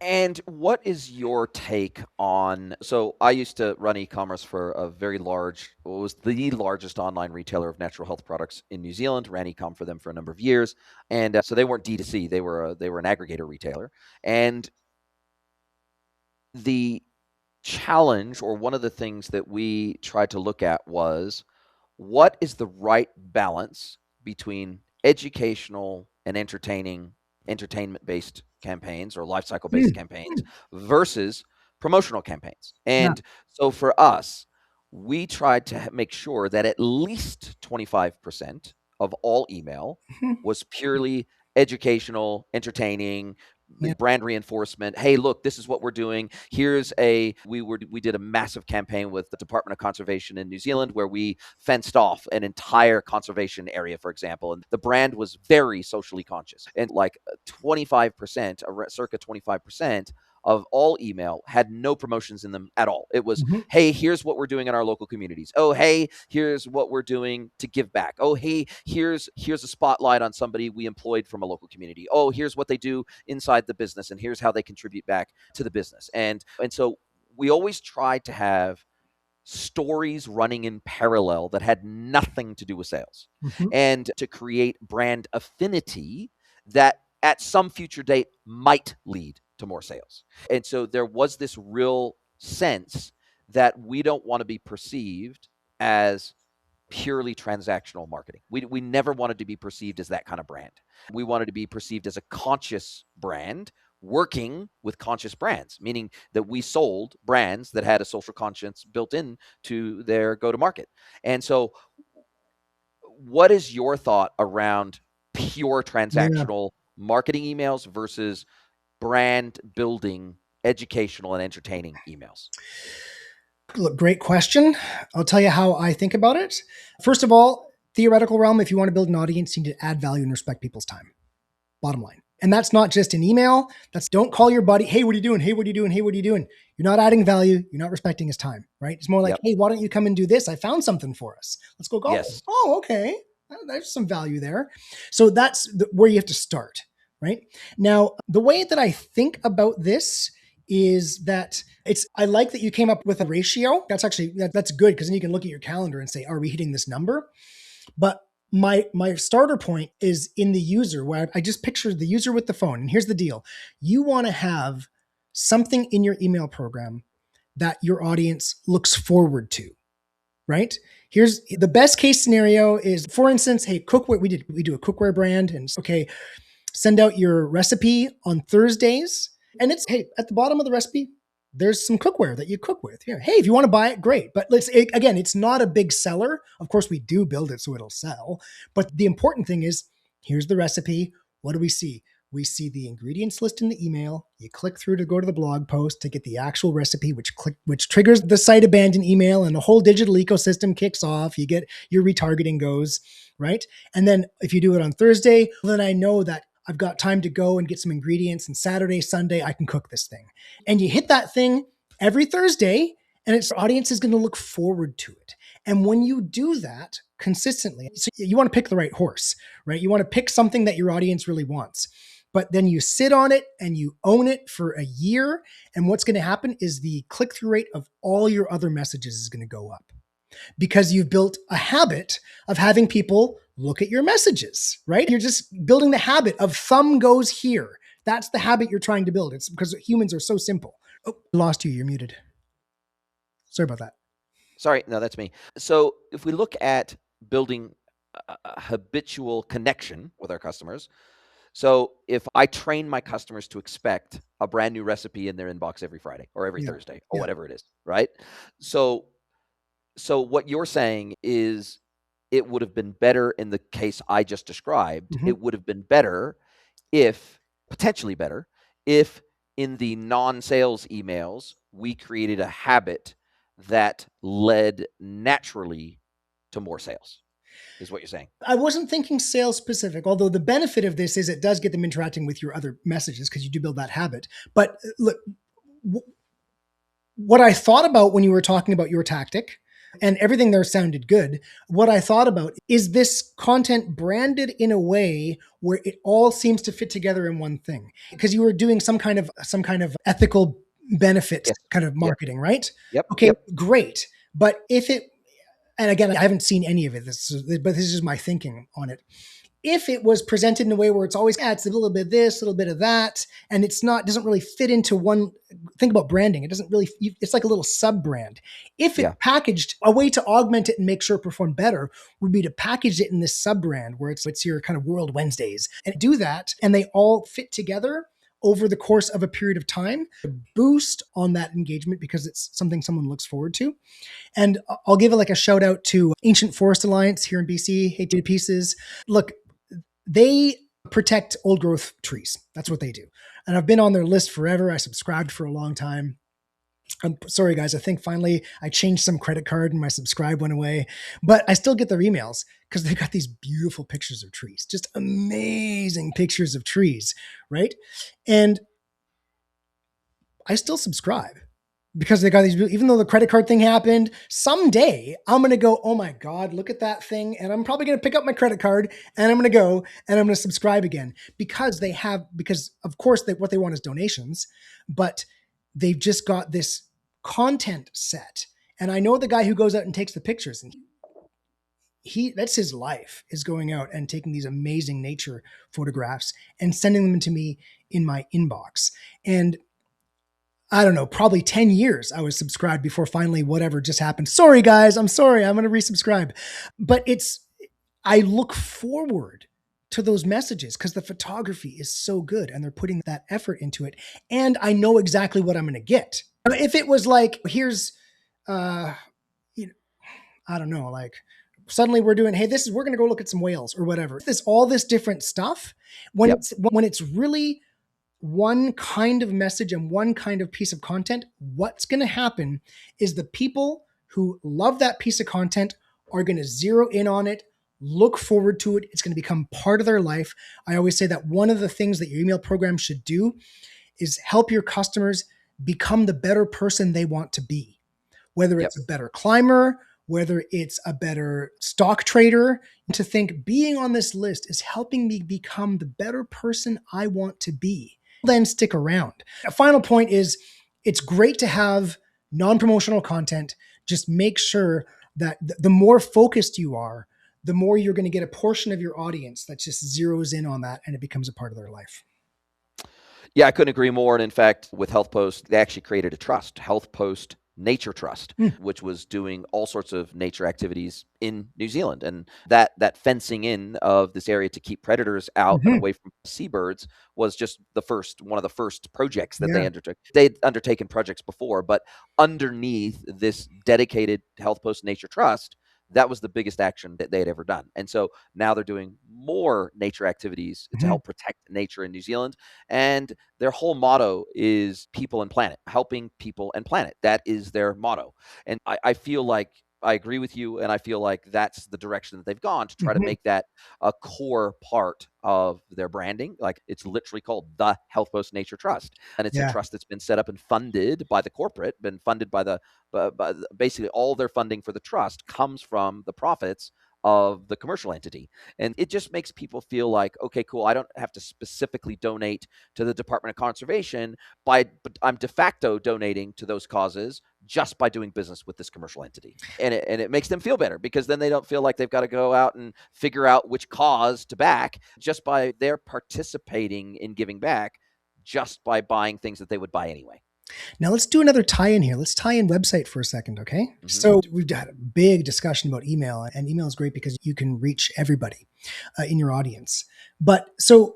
And what is your take on? So I used to run e-commerce for a very large, what was the largest online retailer of natural health products in New Zealand. Ran e-com for them for a number of years, and so they weren't D2C. They were an aggregator retailer, and the challenge, or one of the things that we tried to look at, was what is the right balance between educational and entertainment based campaigns or life cycle based Mm, campaigns versus promotional campaigns. yeah. And so for us, we tried to make sure that at least 25% of all email Mhm. was purely educational, entertaining, Yeah. brand reinforcement. Hey, look, this is what we're doing. We did a massive campaign with the Department of Conservation in New Zealand where we fenced off an entire conservation area, for example, and the brand was very socially conscious. And like 25%, circa 25% of all email had no promotions in them at all. It was, Mhm. hey, here's what we're doing in our local communities. Oh, hey, here's what we're doing to give back. Oh, hey, here's a spotlight on somebody we employed from a local community. Oh, here's what they do inside the business, and here's how they contribute back to the business. And so we always tried to have stories running in parallel that had nothing to do with sales, Mhm. and to create brand affinity that at some future date might lead to more sales. And so there was this real sense that we don't want to be perceived as purely transactional marketing. We never wanted to be perceived as that kind of brand. We wanted to be perceived as a conscious brand working with conscious brands, meaning that we sold brands that had a social conscience built in to their go to market. And so what is your thought around pure Yeah. transactional marketing emails versus brand building, educational and entertaining emails? Look, great question. I'll tell you how I think about it. First of all, theoretical realm, if you want to build an audience, you need to add value and respect people's time. Bottom line. And that's not just an email. That's, don't call your buddy, hey, what are you doing? Hey, what are you doing? Hey, what are you doing? You're not adding value. You're not respecting his time, right? It's more like, Yep. hey, why don't you come and do this? I found something for us. Let's go golfing. Yes. Oh, okay. There's some value there. So that's where you have to start, right? Now, the way that I think about this is that I like that you came up with a ratio. That's good, because then you can look at your calendar and say, are we hitting this number? But my starter point is in the user, where I just pictured the user with the phone. And here's the deal. You want to have something in your email program that your audience looks forward to, right? Here's the best case scenario is, for instance, hey, cookware, we do a cookware brand, and okay, send out your recipe on Thursdays. And it's, hey, at the bottom of the recipe, there's some cookware that you cook with. Here, hey, if you want to buy it, great. But again, it's not a big seller. Of course, we do build it so it'll sell. But the important thing is, here's the recipe. What do we see? We see the ingredients list in the email. You click through to go to the blog post to get the actual recipe, which triggers the site abandon email, and the whole digital ecosystem kicks off. You get your retargeting goes, right? And then if you do it on Thursday, then I know that I've got time to go and get some ingredients, and Saturday, Sunday, I can cook this thing. And you hit that thing every Thursday, and its audience is going to look forward to it. And when you do that consistently, so you want to pick the right horse, right? You want to pick something that your audience really wants. But then you sit on it and you own it for a year. And what's going to happen is the click through rate of all your other messages is going to go up. because you've built a habit of having people look at your messages, right? You're just building the habit of thumb goes here. That's the habit you're trying to build. It's because humans are so simple. Oh, I lost you. You're muted. Sorry about that. Sorry, no, that's me. So if we look at building a habitual connection with our customers, so if I train my customers to expect a brand new recipe in their inbox every Friday or every Yeah. Thursday or Yeah. whatever it is, right? So what you're saying is it would have been better in the case I just described. Mhm. It would have been better if, potentially better, if in the non-sales emails, we created a habit that led naturally to more sales, is what you're saying. I wasn't thinking sales specific, although the benefit of this is it does get them interacting with your other messages because you do build that habit. But look, what I thought about when you were talking about your tactic, and everything there sounded good. What I thought about is this content branded in a way where it all seems to fit together in one thing, because you were doing some kind of ethical benefit Yes. kind of Yep. marketing, right? Yep. Okay, Yep. great. But if it, and again, I haven't seen any of it, but this is just my thinking on it. If it was presented in a way where it's always, it's a little bit of this, a little bit of that, and it's not, doesn't really fit into one, think about branding. It doesn't really, it's like a little sub brand. If it Yeah. packaged, a way to augment it and make sure it performed better would be to package it in this sub brand where it's your kind of World Wednesdays and do that. And they all fit together over the course of a period of time to boost on that engagement because it's something someone looks forward to. And I'll give it like a shout out to Ancient Forest Alliance here in BC, Hate to Pieces. Look, they protect old growth trees. That's what they do. And I've been on their list forever. I subscribed for a long time. I'm sorry, guys. I think finally I changed some credit card and my subscribe went away, but I still get their emails because they've got these beautiful pictures of trees, just amazing pictures of trees, right? And I still subscribe because they got these, even though the credit card thing happened, someday I'm going to go, oh my God, look at that thing. And I'm probably going to pick up my credit card and I'm going to go and I'm going to subscribe again because because of course what they want is donations, but they've just got this content set. And I know the guy who goes out and takes the pictures, and that's his life, is going out and taking these amazing nature photographs and sending them to me in my inbox. And I don't know, probably 10 years I was subscribed before finally whatever just happened. Sorry, guys. I'm sorry. I'm going to resubscribe. But I look forward to those messages because the photography is so good and they're putting that effort into it. And I know exactly what I'm going to get. If it was like, here's, I don't know, like suddenly we're doing, hey, we're going to go look at some whales or whatever. All this different stuff when Yep. it's really one kind of message and one kind of piece of content, what's going to happen is the people who love that piece of content are going to zero in on it, look forward to it. It's going to become part of their life. I always say that one of the things that your email program should do is help your customers become the better person they want to be, whether it's a better climber, whether it's a better stock trader, to think being on this list is helping me become the better person I want to be. Then stick around. A final point is it's great to have non-promotional content. Just make sure that the more focused you are, the more you're going to get a portion of your audience that just zeroes in on that and it becomes a part of their life. Yeah, I couldn't agree more. And in fact, with Health Post, they actually created a trust, Health Post Nature Trust, which was doing all sorts of nature activities in New Zealand. And that fencing in of this area to keep predators out and away from seabirds was just one of the first projects that they undertook. They'd undertaken projects before, but underneath this dedicated Health Post Nature Trust, that was the biggest action that they had ever done. And so now they're doing more nature activities to help protect nature in New Zealand. And their whole motto is people and planet, helping people and planet. That is their motto. And I feel like I agree with you. And I feel like that's the direction that they've gone to try to make that a core part of their branding. Like it's literally called the Health Post Nature Trust. And it's a trust that's been set up and funded by the corporate, been funded by basically all their funding for the trust comes from the profits of the commercial entity. And it just makes people feel like, okay, cool, I don't have to specifically donate to the Department of Conservation, but I'm de facto donating to those causes just by doing business with this commercial entity. And it makes them feel better, because then they don't feel like they've got to go out and figure out which cause to back just by their participating in giving back, just by buying things that they would buy anyway. Now let's do another tie-in here. Let's tie in website for a second, okay? Mm-hmm. So we've had a big discussion about email, and email is great because you can reach everybody in your audience. But so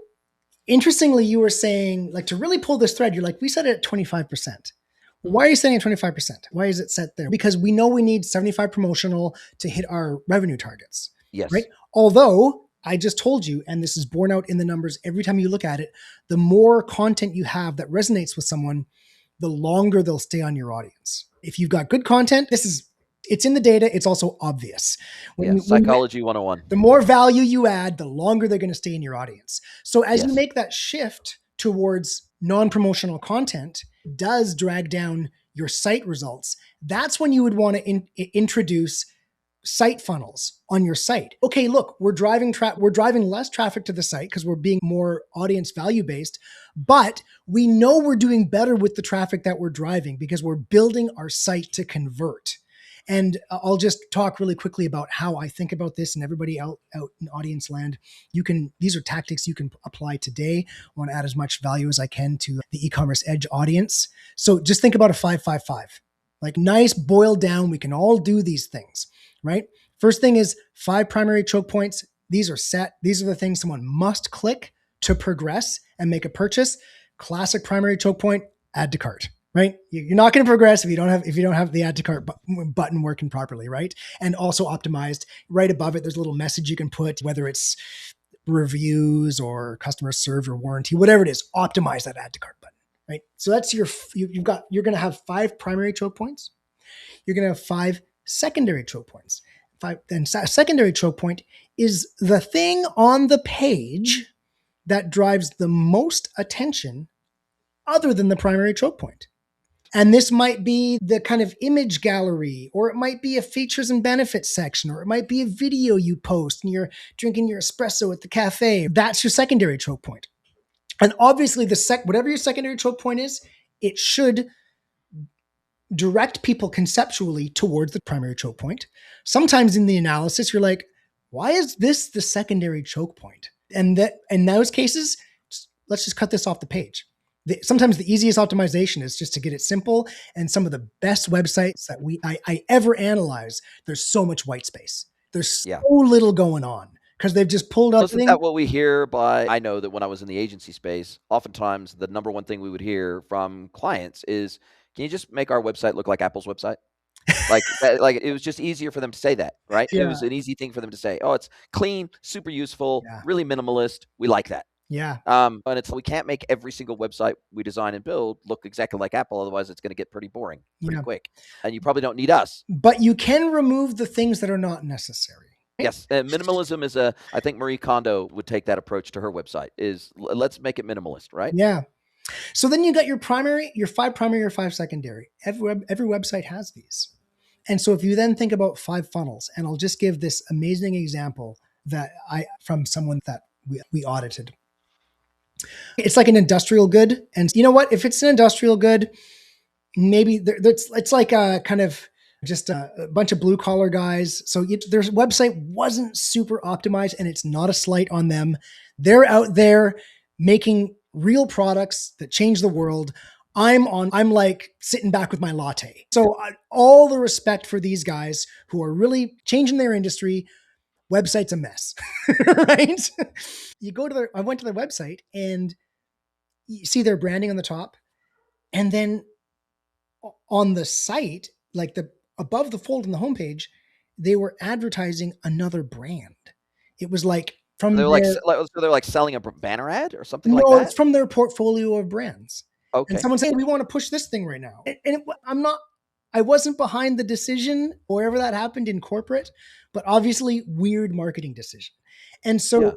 interestingly, you were saying, like, to really pull this thread, you're like, we set it at 25%. Why are you setting at 25%? Why is it set there? Because we know we need 75 promotional to hit our revenue targets. Yes. Right? Although I just told you, and this is borne out in the numbers every time you look at it, the more content you have that resonates with someone, the longer they'll stay on your audience. If you've got good content, it's in the data. It's also obvious. Psychology 101. The more value you add, the longer they're going to stay in your audience. So as you make that shift towards non-promotional content, it does drag down your site results. That's when you would want to introduce site funnels on your site. Okay, look, we're driving less traffic to the site because we're being more audience value based, but we know we're doing better with the traffic that we're driving because we're building our site to convert. And I'll just talk really quickly about how I think about this, and everybody out in audience land, these are tactics you can apply today. I want to add as much value as I can to the e-commerce edge audience. So just think about a 5-5-5, like nice boiled down. We can all do these things. Right? First thing is 5 primary choke points. These are set. These are the things someone must click to progress and make a purchase. Classic primary choke point, add to cart, right? You're not going to progress if you don't have the add to cart button working properly, right? And also optimized. Right above it, there's a little message you can put, whether it's reviews or customer served or warranty, whatever it is, optimize that add to cart button, right? So that's you're going to have 5 primary choke points. You're going to have 5 secondary choke points. Secondary choke point is the thing on the page that drives the most attention other than the primary choke point. And this might be the kind of image gallery, or it might be a features and benefits section, or it might be a video you post and you're drinking your espresso at the cafe. That's your secondary choke point. And obviously whatever your secondary choke point is, it should direct people conceptually towards the primary choke point. Sometimes in the analysis, you're like, why is this the secondary choke point? And that in those cases, let's just cut this off the page. Sometimes the easiest optimization is just to get it simple. And some of the best websites that I ever analyze, there's so much white space. There's so little going on because they've just pulled up. Isn't that what we hear I know that when I was in the agency space, oftentimes the number one thing we would hear from clients is, can you just make our website look like Apple's website? Like it was just easier for them to say that, right? Yeah. It was an easy thing for them to say, oh, it's clean, super useful, really minimalist. We like that. Yeah. But we can't make every single website we design and build look exactly like Apple. Otherwise, it's going to get pretty boring pretty quick. And you probably don't need us. But you can remove the things that are not necessary. Yes. Minimalism is I think Marie Kondo would take that approach to her website, is let's make it minimalist, right? Yeah. So then you got your 5 primary, your 5 secondary. Every website has these. And so if you then think about 5 funnels, and I'll just give this amazing example from someone that we audited. It's like an industrial good. And you know what? If it's an industrial good, maybe it's like a kind of just a bunch of blue collar guys. So their website wasn't super optimized, and it's not a slight on them. They're out there making real products that change the world. I'm like sitting back with my latte. So all the respect for these guys who are really changing their industry. Website's a mess, right? I went to their website and you see their branding on the top. And then on the site, like above the fold on the homepage, they were advertising another brand. It was like, so they're like selling a banner ad or something like that? No, it's from their portfolio of brands. Okay. And someone saying, we want to push this thing right now. And I wasn't behind the decision, wherever that happened in corporate, but obviously weird marketing decision. And so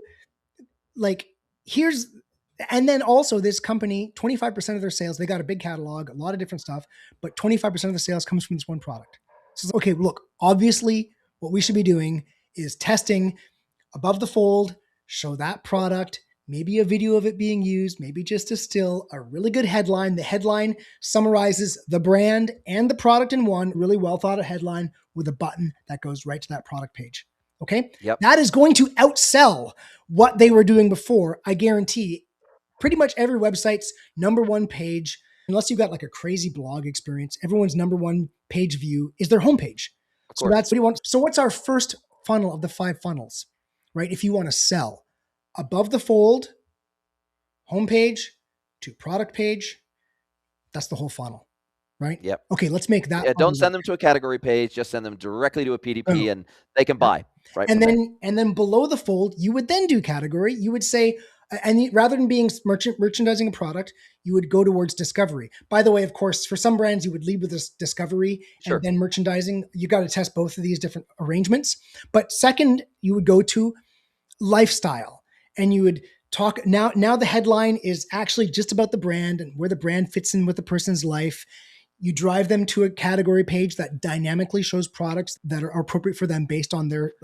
and then also this company, 25% of their sales, they got a big catalog, a lot of different stuff, but 25% of the sales comes from this one product. So, okay, look, obviously what we should be doing is testing above the fold, show that product, maybe a video of it being used, maybe just a still, a really good headline. The headline summarizes the brand and the product in one, really well thought out headline with a button that goes right to that product page. Okay. Yep. That is going to outsell what they were doing before. I guarantee pretty much every website's number one page, unless you've got like a crazy blog experience, everyone's number one page view is their homepage. Of So course. that's what you want. So what's our first funnel of the 5 funnels, right? If you want to sell above the fold, homepage to product page, that's the whole funnel, right? Yep. Okay, let's make that Yeah, funnel don't work. send them to a category page, just send them directly to a PDP Oh, and they can yeah. buy right from there. And then below the fold, you would then do category. You would say, and rather than being merchandising a product, you would go towards discovery. By the way, of course, for some brands, you would lead with this discovery and Sure. then merchandising. You got to test both of these different arrangements. But second, you would go to lifestyle, and you would talk. Now the headline is actually just about the brand and where the brand fits in with the person's life. You drive them to a category page that dynamically shows products that are appropriate for them based on their.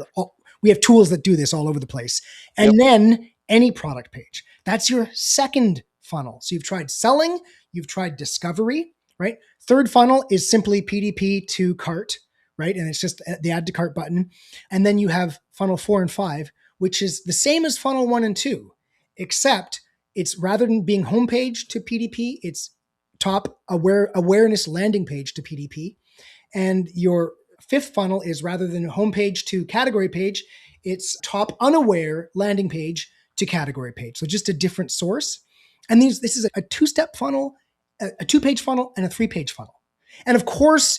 We have tools that do this all over the place. And Yep. then any product page. That's your second funnel. So you've tried selling, you've tried discovery, right? Third funnel is simply PDP to cart, right? And it's just the add to cart button. And then you have funnel 4 and 5, which is the same as funnel 1 and 2, except it's rather than being homepage to PDP, it's top awareness landing page to PDP. And your fifth funnel is rather than homepage to category page, it's top unaware landing page to category page. So just a different source. And this is a 2-step funnel, a 2-page funnel, and a 3-page funnel. And of course,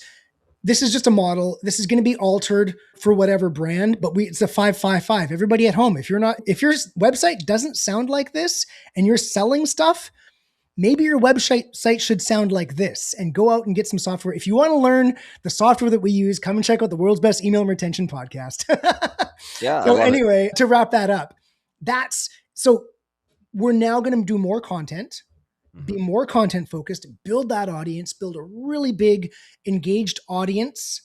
this is just a model. This is going to be altered for whatever brand, but it's a 5-5-5. Everybody at home, if your website doesn't sound like this and you're selling stuff, maybe your website should sound like this, and go out and get some software. If you want to learn the software that we use, come and check out the world's best email retention podcast. Yeah, I So love it. anyway, to wrap that up, so we're now going to do more content, be Mhm. more content focused, build that audience, build a really big engaged audience,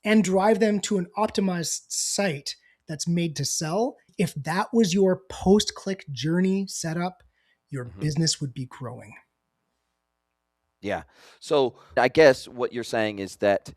and drive them to an optimized site that's made to sell. If that was your post-click journey setup, your Mhm. business would be growing. Yeah. So I guess what you're saying is that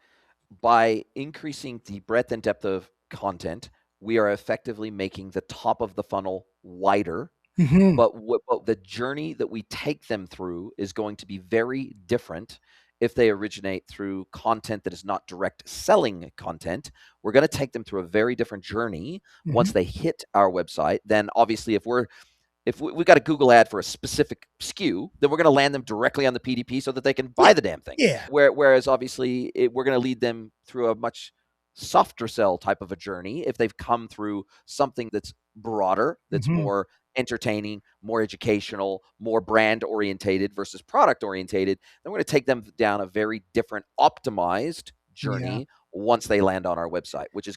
by increasing the breadth and depth of content, we are effectively making the top of the funnel wider. Mm-hmm. But the journey that we take them through is going to be very different if they originate through content that is not direct selling content. We're going to take them through a very different journey once they hit our website. Then obviously if we got a Google ad for a specific SKU, then we're going to land them directly on the PDP so that they can buy the damn thing. Yeah. Whereas obviously we're going to lead them through a much softer sell type of a journey if they've come through something that's broader, that's Mhm. more entertaining, more educational, more brand orientated versus product orientated. Then we're going to take them down a very different optimized journey once they land on our website, which is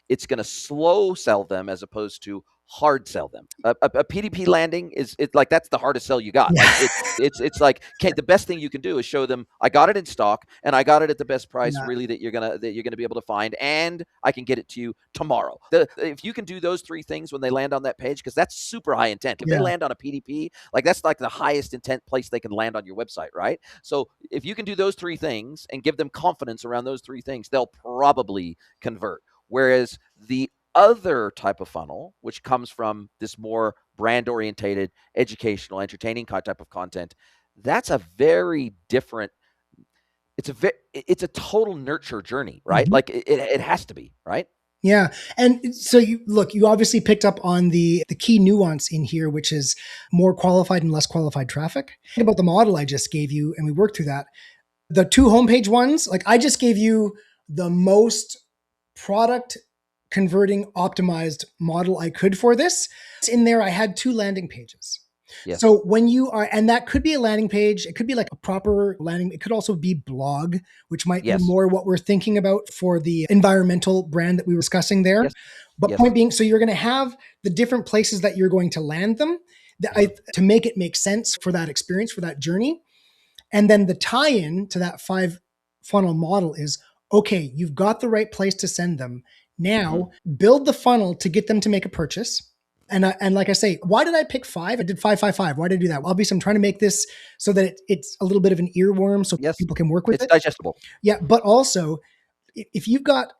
it's going to slow sell them as opposed to hard sell them. A PDP landing is like that's the hardest sell you got. Yeah. Like it's like the best thing you can do is show them I got it in stock and I got it at the best price Yeah. really that you're gonna be able to find, and I can get it to you tomorrow. If you can do those 3 things when they land on that page, because that's super high intent. If they Yeah. land on a PDP, like that's like the highest intent place they can land on your website, right? So if you can do those 3 things and give them confidence around those 3 things, they'll probably convert. Whereas the other type of funnel, which comes from this more brand orientated, educational, entertaining type of content, that's a very different. It's a total nurture journey, right? Mhm. Like it has to be, right? Yeah. And so you obviously picked up on the key nuance in here, which is more qualified and less qualified traffic. Think about the model I just gave you, and we worked through that. The 2 homepage ones, like I just gave you the most product converting optimized model I could for this. In there, I had 2 landing pages. Yes. So when you are, and that could be a landing page, it could be like a proper landing, it could also be blog, which might Yes. be more what we're thinking about for the environmental brand that we were discussing there. Yes. But Yes. point being, so you're going to have the different places that you're going to land them to make it make sense for that experience, for that journey. And then the tie-in to that 5 funnel model is, okay, you've got the right place to send them. Now build the funnel to get them to make a purchase. And like I say, why did I pick 5? I did 555. Why did I do that? Well, obviously, I'm trying to make this so that it's a little bit of an earworm so Yes. people can work with It's it. digestible. Yeah, but also if you've got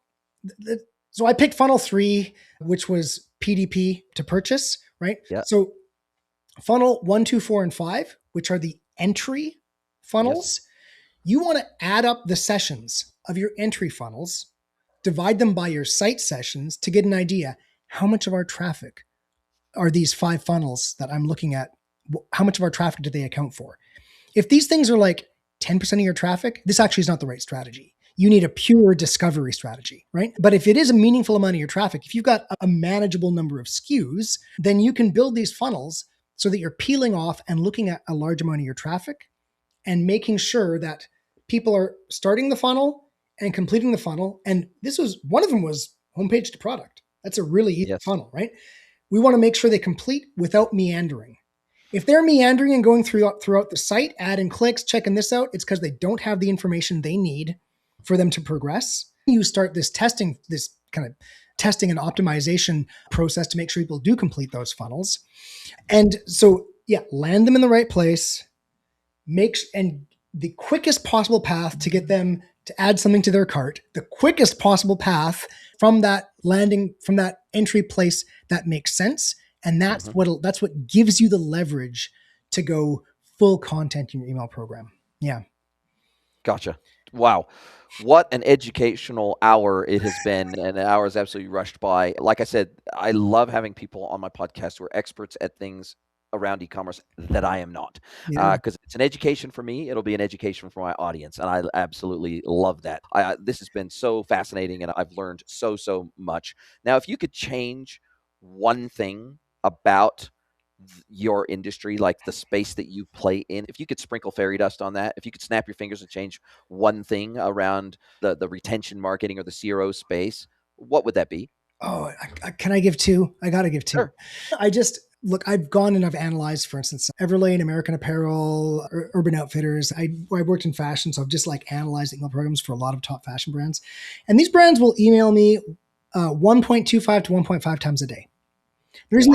so I picked funnel 3, which was PDP to purchase, right? Yeah. So funnel 1, 2, 4, and 5, which are the entry funnels, you want to add up the sessions of your entry funnels, divide them by your site sessions to get an idea how much of our traffic are these 5 funnels that I'm looking at. How much of our traffic do they account for? If these things are like 10% of your traffic, this actually is not the right strategy. You need a pure discovery strategy, right? But if it is a meaningful amount of your traffic, if you've got a manageable number of SKUs, then you can build these funnels so that you're peeling off and looking at a large amount of your traffic and making sure that people are starting the funnel and completing the funnel. And this was one of them was homepage to product. That's a really easy funnel, right? We want to make sure they complete without meandering. If they're meandering and going throughout the site, adding clicks, checking this out, it's because they don't have the information they need for them to progress. You start this kind of testing and optimization process to make sure people do complete those funnels. And so, land them in the right place, and the quickest possible path to get them to add something to their cart, the quickest possible path from that entry place that makes sense. And that's what gives you the leverage to go full content in your email program. Yeah. Gotcha. Wow. What an educational hour it has been. And the hour is absolutely rushed by. Like I said, I love having people on my podcast who are experts at things around e-commerce that I am not. Because it's an education for me. It'll be an education for my audience. And I absolutely love that. This has been so fascinating and I've learned so much. Now, if you could change one thing about your industry, like the space that you play in, if you could sprinkle fairy dust on that, if you could snap your fingers and change one thing around the retention marketing or the CRO space, what would that be? Oh, can I give 2? I got to give 2. Sure. I've gone and I've analyzed, for instance, Everlane, American Apparel, Urban Outfitters. I worked in fashion, so I've just analyzed email programs for a lot of top fashion brands. And these brands will email me 1.25 to 1.5 times a day. The reason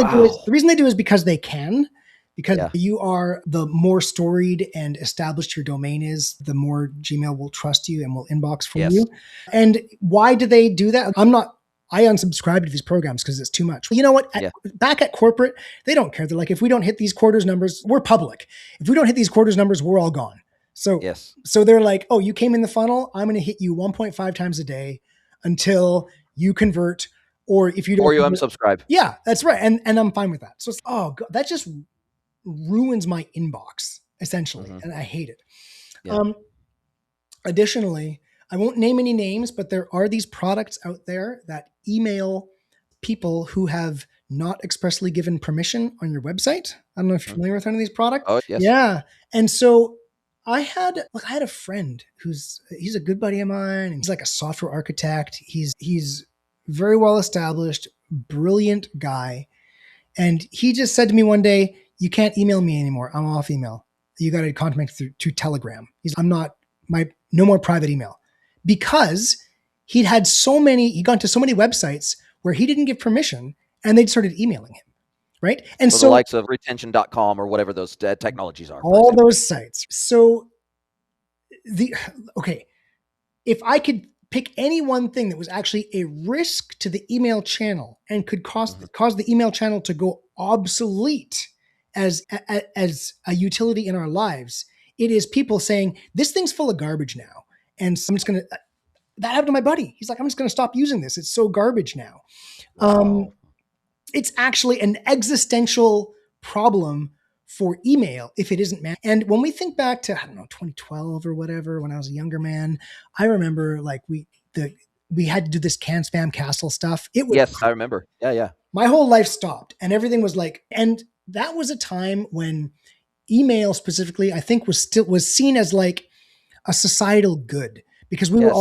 they do is because they can, because you are, the more storied and established your domain is, the more Gmail will trust you and will inbox for you. And why do they do that? I unsubscribe to these programs because it's too much. You know what? Back at corporate, they don't care. They're like, if we don't hit these quarters numbers, we're public. If we don't hit these quarters numbers, we're all gone. So they're like, oh, you came in the funnel, I'm going to hit you 1.5 times a day until you convert. Or if you don't, or you unsubscribe. Yeah, that's right. And I'm fine with that. So God, that just ruins my inbox essentially. And I hate it. Additionally, I won't name any names, but there are these products out there that email people who have not expressly given permission on your website. I don't know if you're familiar with any of these products. Oh, yes. Yeah. And so I had a friend he's a good buddy of mine, and he's like a software architect. He's very well established, brilliant guy. And he just said to me one day, you can't email me anymore. I'm off email. You got to contact me through Telegram. No more private email, because he'd gone to so many websites where he didn't give permission and they'd started emailing him. Right. And so the likes of retention.com or whatever those technologies are. All those sites. So if I could pick any one thing that was actually a risk to the email channel and could cause the email channel to go obsolete as a utility in our lives, it is people saying, this thing's full of garbage now. And so that happened to my buddy. He's like, I'm just going to stop using this. It's so garbage now. Wow. It's actually an existential problem for email if it isn't managed. And when we think back to, 2012 or whatever, when I was a younger man, I remember we had to do this Can Spam Castle stuff. Yes, I remember. Yeah. My whole life stopped and everything was and that was a time when email specifically, I think was seen as like a societal good, because we were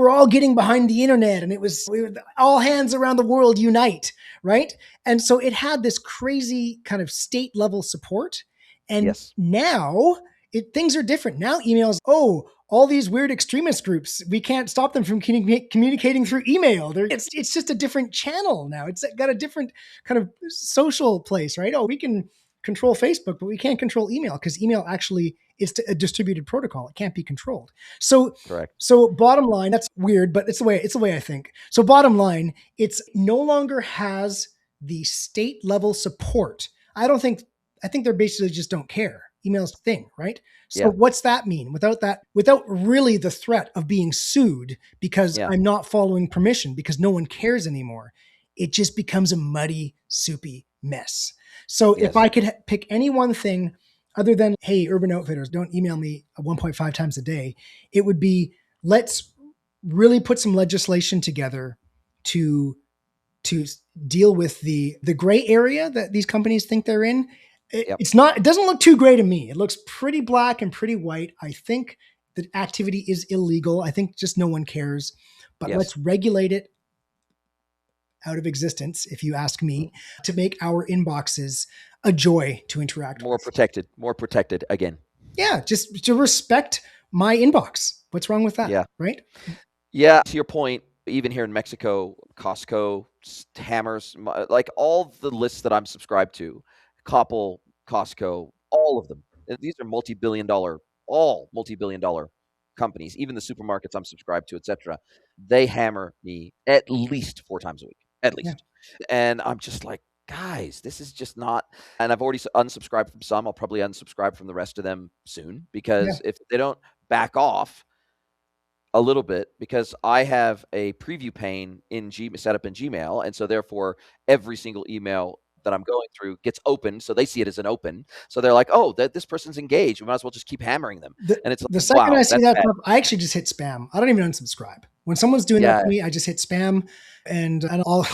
all getting behind the internet, and we were all hands around the world unite, right? And so it had this crazy kind of state level support. And now things are different now. Emails, oh, all these weird extremist groups, we can't stop them from communicating through email. It's just a different channel now. It's got a different kind of social place, right? Oh, we can control Facebook, but we can't control email because email actually is a distributed protocol. It can't be controlled. So Correct. so bottom line, that's weird, but it's the way I think. So bottom line, it's no longer has the state level support. I think they're basically just don't care. Email's thing, right? So Yeah. what's that mean? Without really the threat of being sued because Yeah. I'm not following permission because no one cares anymore, it just becomes a muddy, soupy mess. So if Yes. I could pick any one thing other than, hey, Urban Outfitters, don't email me 1.5 times a day, it would be, let's really put some legislation together to to deal with the gray area that these companies think they're in. Yep. It doesn't look too gray to me. It looks pretty black and pretty white. I think the activity is illegal. I think just no one cares. But Yes. let's regulate it out of existence, if you ask me, to make our inboxes a joy to interact More with. protected again. Yeah, just to respect my inbox. What's wrong with that? Yeah. Right? Yeah. To your point, even here in Mexico, Costco hammers like all the lists that I'm subscribed to, Coppel, Costco, all of them. These are all multi-billion dollar companies. Even the supermarkets I'm subscribed to, etc. They hammer me at least 4 times a week, at Yeah. least. And I'm just like, guys, this is just not. And I've already unsubscribed from some. I'll probably unsubscribe from the rest of them soon Yeah. because if they don't back off a little bit, because I have a preview pane set up in Gmail, and so therefore every single email that I'm going through gets opened, so they see it as an open. So they're like, "Oh, this person's engaged. We might as well just keep hammering them." And it's The like, second I wow, see that's that bad. stuff, I actually just hit spam. I don't even unsubscribe. When someone's doing that Yeah, to me, I just hit spam, and I'll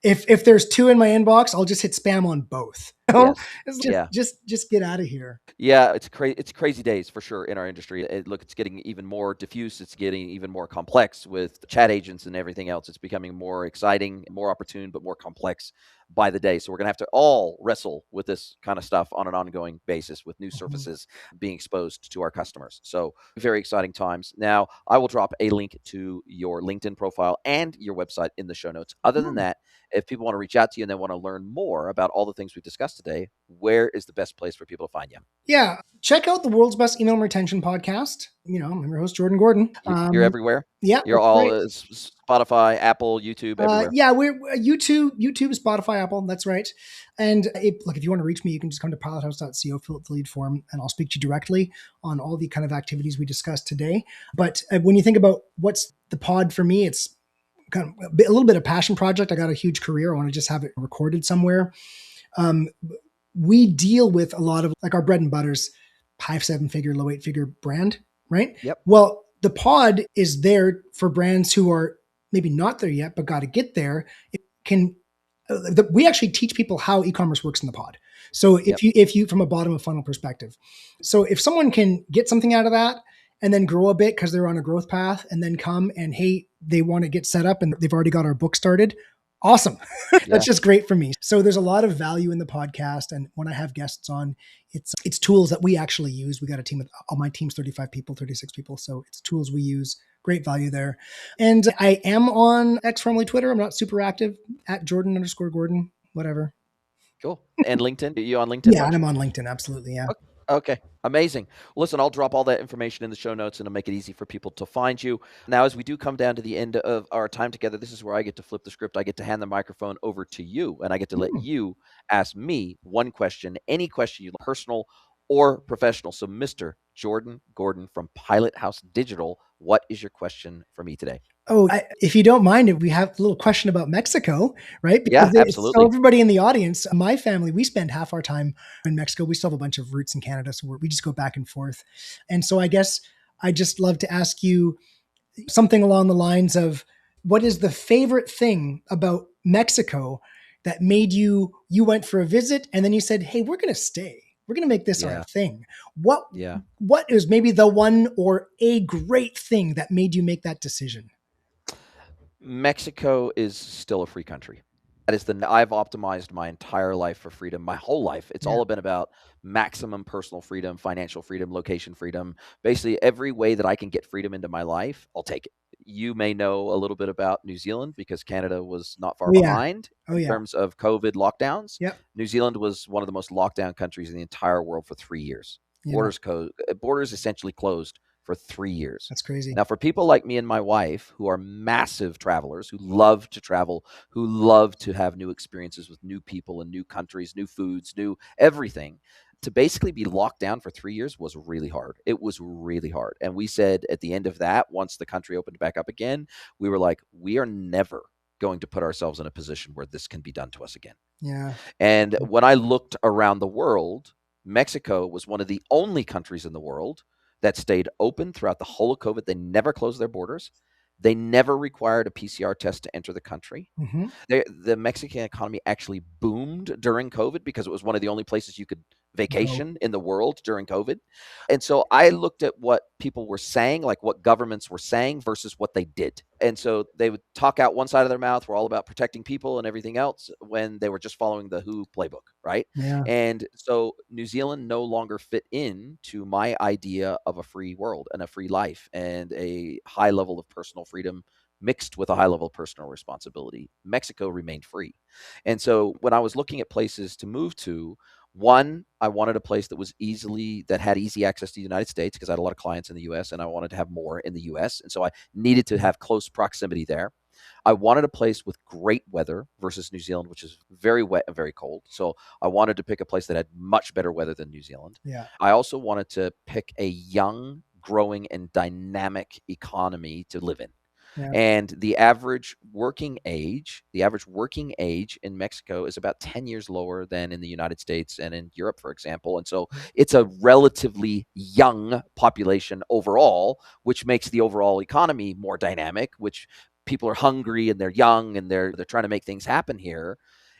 if there's two in my inbox, I'll just hit spam on both. yes, It's yeah. just get out of here. Yeah, it's crazy days for sure in our industry. Look, it's getting even more diffuse. It's getting even more complex with chat agents and everything else. It's becoming more exciting, more opportune, but more complex by the day. So we're going to have to all wrestle with this kind of stuff on an ongoing basis with new Mhm. surfaces being exposed to our customers. So very exciting times. Now, I will drop a link to your LinkedIn profile and your website in the show notes. Other than Mm. that, if people want to reach out to you and they want to learn more about all the things we've discussed today, where is the best place for people to find you? Yeah, check out the world's best email retention podcast. I'm your host Jordan Gordon. You're everywhere? Yeah, You're that's all, right. Spotify, Apple, YouTube, everywhere? Yeah, we're YouTube, Spotify, Apple. That's right. And if you want to reach me, you can just come to pilothouse.co, fill out the lead form, and I'll speak to you directly on all the kind of activities we discussed today. But when you think about what's the pod for me, it's kind of a little bit of passion project. I got a huge career. I want to just have it recorded somewhere. Um, we deal with a lot of like our bread and butters, high 7-figure, low 8-figure brand, right? Yep. Well, the pod is there for brands who are maybe not there yet, but got to get there. It can we actually teach people how e-commerce works in the pod. So Yep. if you from a bottom of funnel perspective, so if someone can get something out of that and then grow a bit because they're on a growth path, and then come and hey, they want to get set up and they've already got our book started. Awesome. Yeah. That's just great for me. So there's a lot of value in the podcast. And when I have guests on, it's tools that we actually use. We got a team of all my team's 35 people, 36 people. So it's tools we use. Great value there. And I am on X, formerly Twitter. I'm not super active at Jordan_Gordon, whatever. Cool. And LinkedIn? You on LinkedIn a Yeah, and bunch? I'm on LinkedIn. Absolutely. Yeah. Okay. Amazing. Well, listen, I'll drop all that information in the show notes and I'll make it easy for people to find you. Now, as we do come down to the end of our time together, this is where I get to flip the script. I get to hand the microphone over to you, and I get to let you ask me one question, any question you like, personal or professional. So, Mr. Jordan Gordon from Pilothouse Digital, what is your question for me today? Oh, if you don't mind, if we have a little question about Mexico, right? Yeah, Because so absolutely. everybody in the audience, my family, we spend half our time in Mexico. We still have a bunch of roots in Canada, so we just go back and forth. And so I guess I just love to ask you something along the lines of, what is the favorite thing about Mexico that made you went for a visit and then you said, hey, we're going to stay. We're going to make this our Yeah. thing. Yeah. What is maybe the one or a great thing that made you make that decision? Mexico is still a free country. That is I've optimized my entire life for freedom, my whole life. It's Yeah. all been about maximum personal freedom, financial freedom, location freedom. Basically, every way that I can get freedom into my life, I'll take it. You may know a little bit about New Zealand because Canada was not far Oh yeah. behind Oh in yeah. terms of COVID lockdowns. Yep. New Zealand was one of the most locked down countries in the entire world for 3 years. Yeah. Borders essentially closed for 3 years. That's crazy. Now, for people like me and my wife, who are massive travelers, who love to travel, who love to have new experiences with new people and new countries, new foods, new everything, to basically be locked down for 3 years was really hard. It was really hard. And we said at the end of that, once the country opened back up again, we were like, we are never going to put ourselves in a position where this can be done to us again. Yeah. And when I looked around the world, Mexico was one of the only countries in the world that stayed open throughout the whole of COVID. They never closed their borders. They never required a PCR test to enter the country. Mm-hmm. The Mexican economy actually boomed during COVID because it was one of the only places you could vacation in the world during COVID. And so I looked at what people were saying, like what governments were saying versus what they did. And so they would talk out one side of their mouth, we're all about protecting people and everything else, when they were just following the WHO playbook, right? Yeah. And so New Zealand no longer fit into my idea of a free world and a free life and a high level of personal freedom mixed with a high level of personal responsibility. Mexico remained free. And so when I was looking at places to move to, one, I wanted a place that had easy access to the United States because I had a lot of clients in the US and I wanted to have more in the US. And so I needed to have close proximity there. I wanted a place with great weather versus New Zealand, which is very wet and very cold. So I wanted to pick a place that had much better weather than New Zealand. Yeah. I also wanted to pick a young, growing, and dynamic economy to live in. Yeah. And the average working age in Mexico is about 10 years lower than in the United States and in Europe, for example. And so it's a relatively young population overall, which makes the overall economy more dynamic, which people are hungry and they're young and they're trying to make things happen here.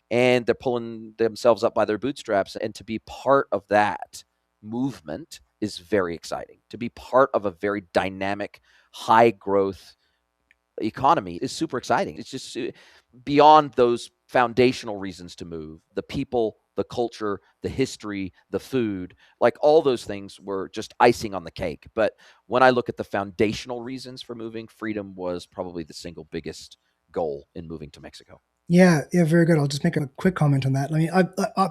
And they're pulling themselves up by their bootstraps. And to be part of that movement is very exciting. To be part of a very dynamic, high growth economy is super exciting. It's just beyond those foundational reasons to move. The people, the culture, the history, the food, like all those things were just icing on the cake. But when I look at the foundational reasons for moving, freedom was probably the single biggest goal in moving to Mexico. Yeah. Yeah. Very good. I'll just make a quick comment on that. I mean,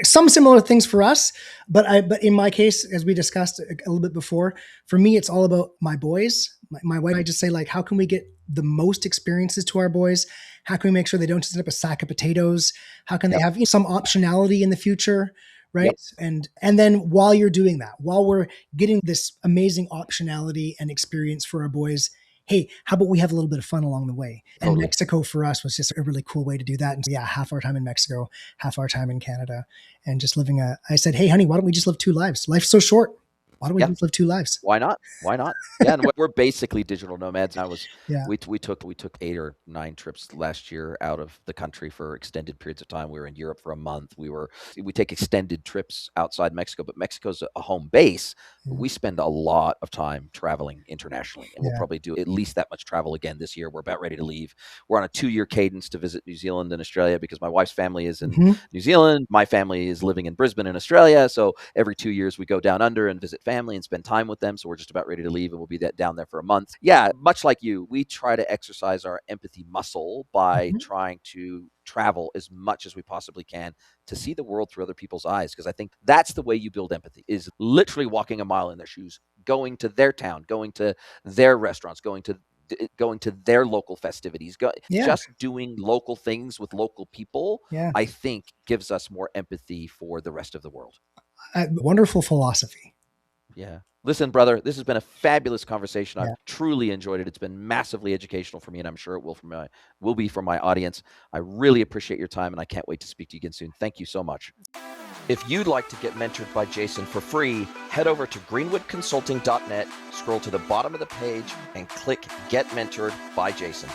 some similar things for us, but in my case, as we discussed a little bit before, for me, it's all about my boys. My wife, I just say, like, how can we get the most experiences to our boys? How can we make sure they don't just end up a sack of potatoes? How can they have some optionality in the future? Right. Yep. And then while you're doing that, while we're getting this amazing optionality and experience for our boys, hey, how about we have a little bit of fun along the way? Totally. And Mexico for us was just a really cool way to do that. And yeah, half our time in Mexico, half our time in Canada, and just living I said, hey, honey, why don't we just live two lives? Life's so short. Why don't we just live two lives? Why not? Yeah, and we're basically digital nomads. We took 8 or 9 trips last year out of the country for extended periods of time. We were in Europe for a month. We take extended trips outside Mexico, but Mexico's a home base. Yeah. We spend a lot of time traveling internationally, and we'll probably do at least that much travel again this year. We're about ready to leave. We're on a 2-year cadence to visit New Zealand and Australia because my wife's family is in New Zealand. My family is living in Brisbane in Australia. So every 2 years we go down under and visit family and spend time with them. So we're just about ready to leave and we'll be down there for a month. Yeah, much like you, we try to exercise our empathy muscle by trying to travel as much as we possibly can to see the world through other people's eyes. Because I think that's the way you build empathy, is literally walking a mile in their shoes, going to their town, going to their restaurants, going to their local festivities, just doing local things with local people, I think gives us more empathy for the rest of the world. Wonderful philosophy. Yeah. Listen, brother, this has been a fabulous conversation. I've truly enjoyed it. It's been massively educational for me, and I'm sure it will be for my audience. I really appreciate your time, and I can't wait to speak to you again soon. Thank you so much. If you'd like to get mentored by Jason for free, head over to greenwoodconsulting.net, scroll to the bottom of the page, and click Get Mentored by Jason.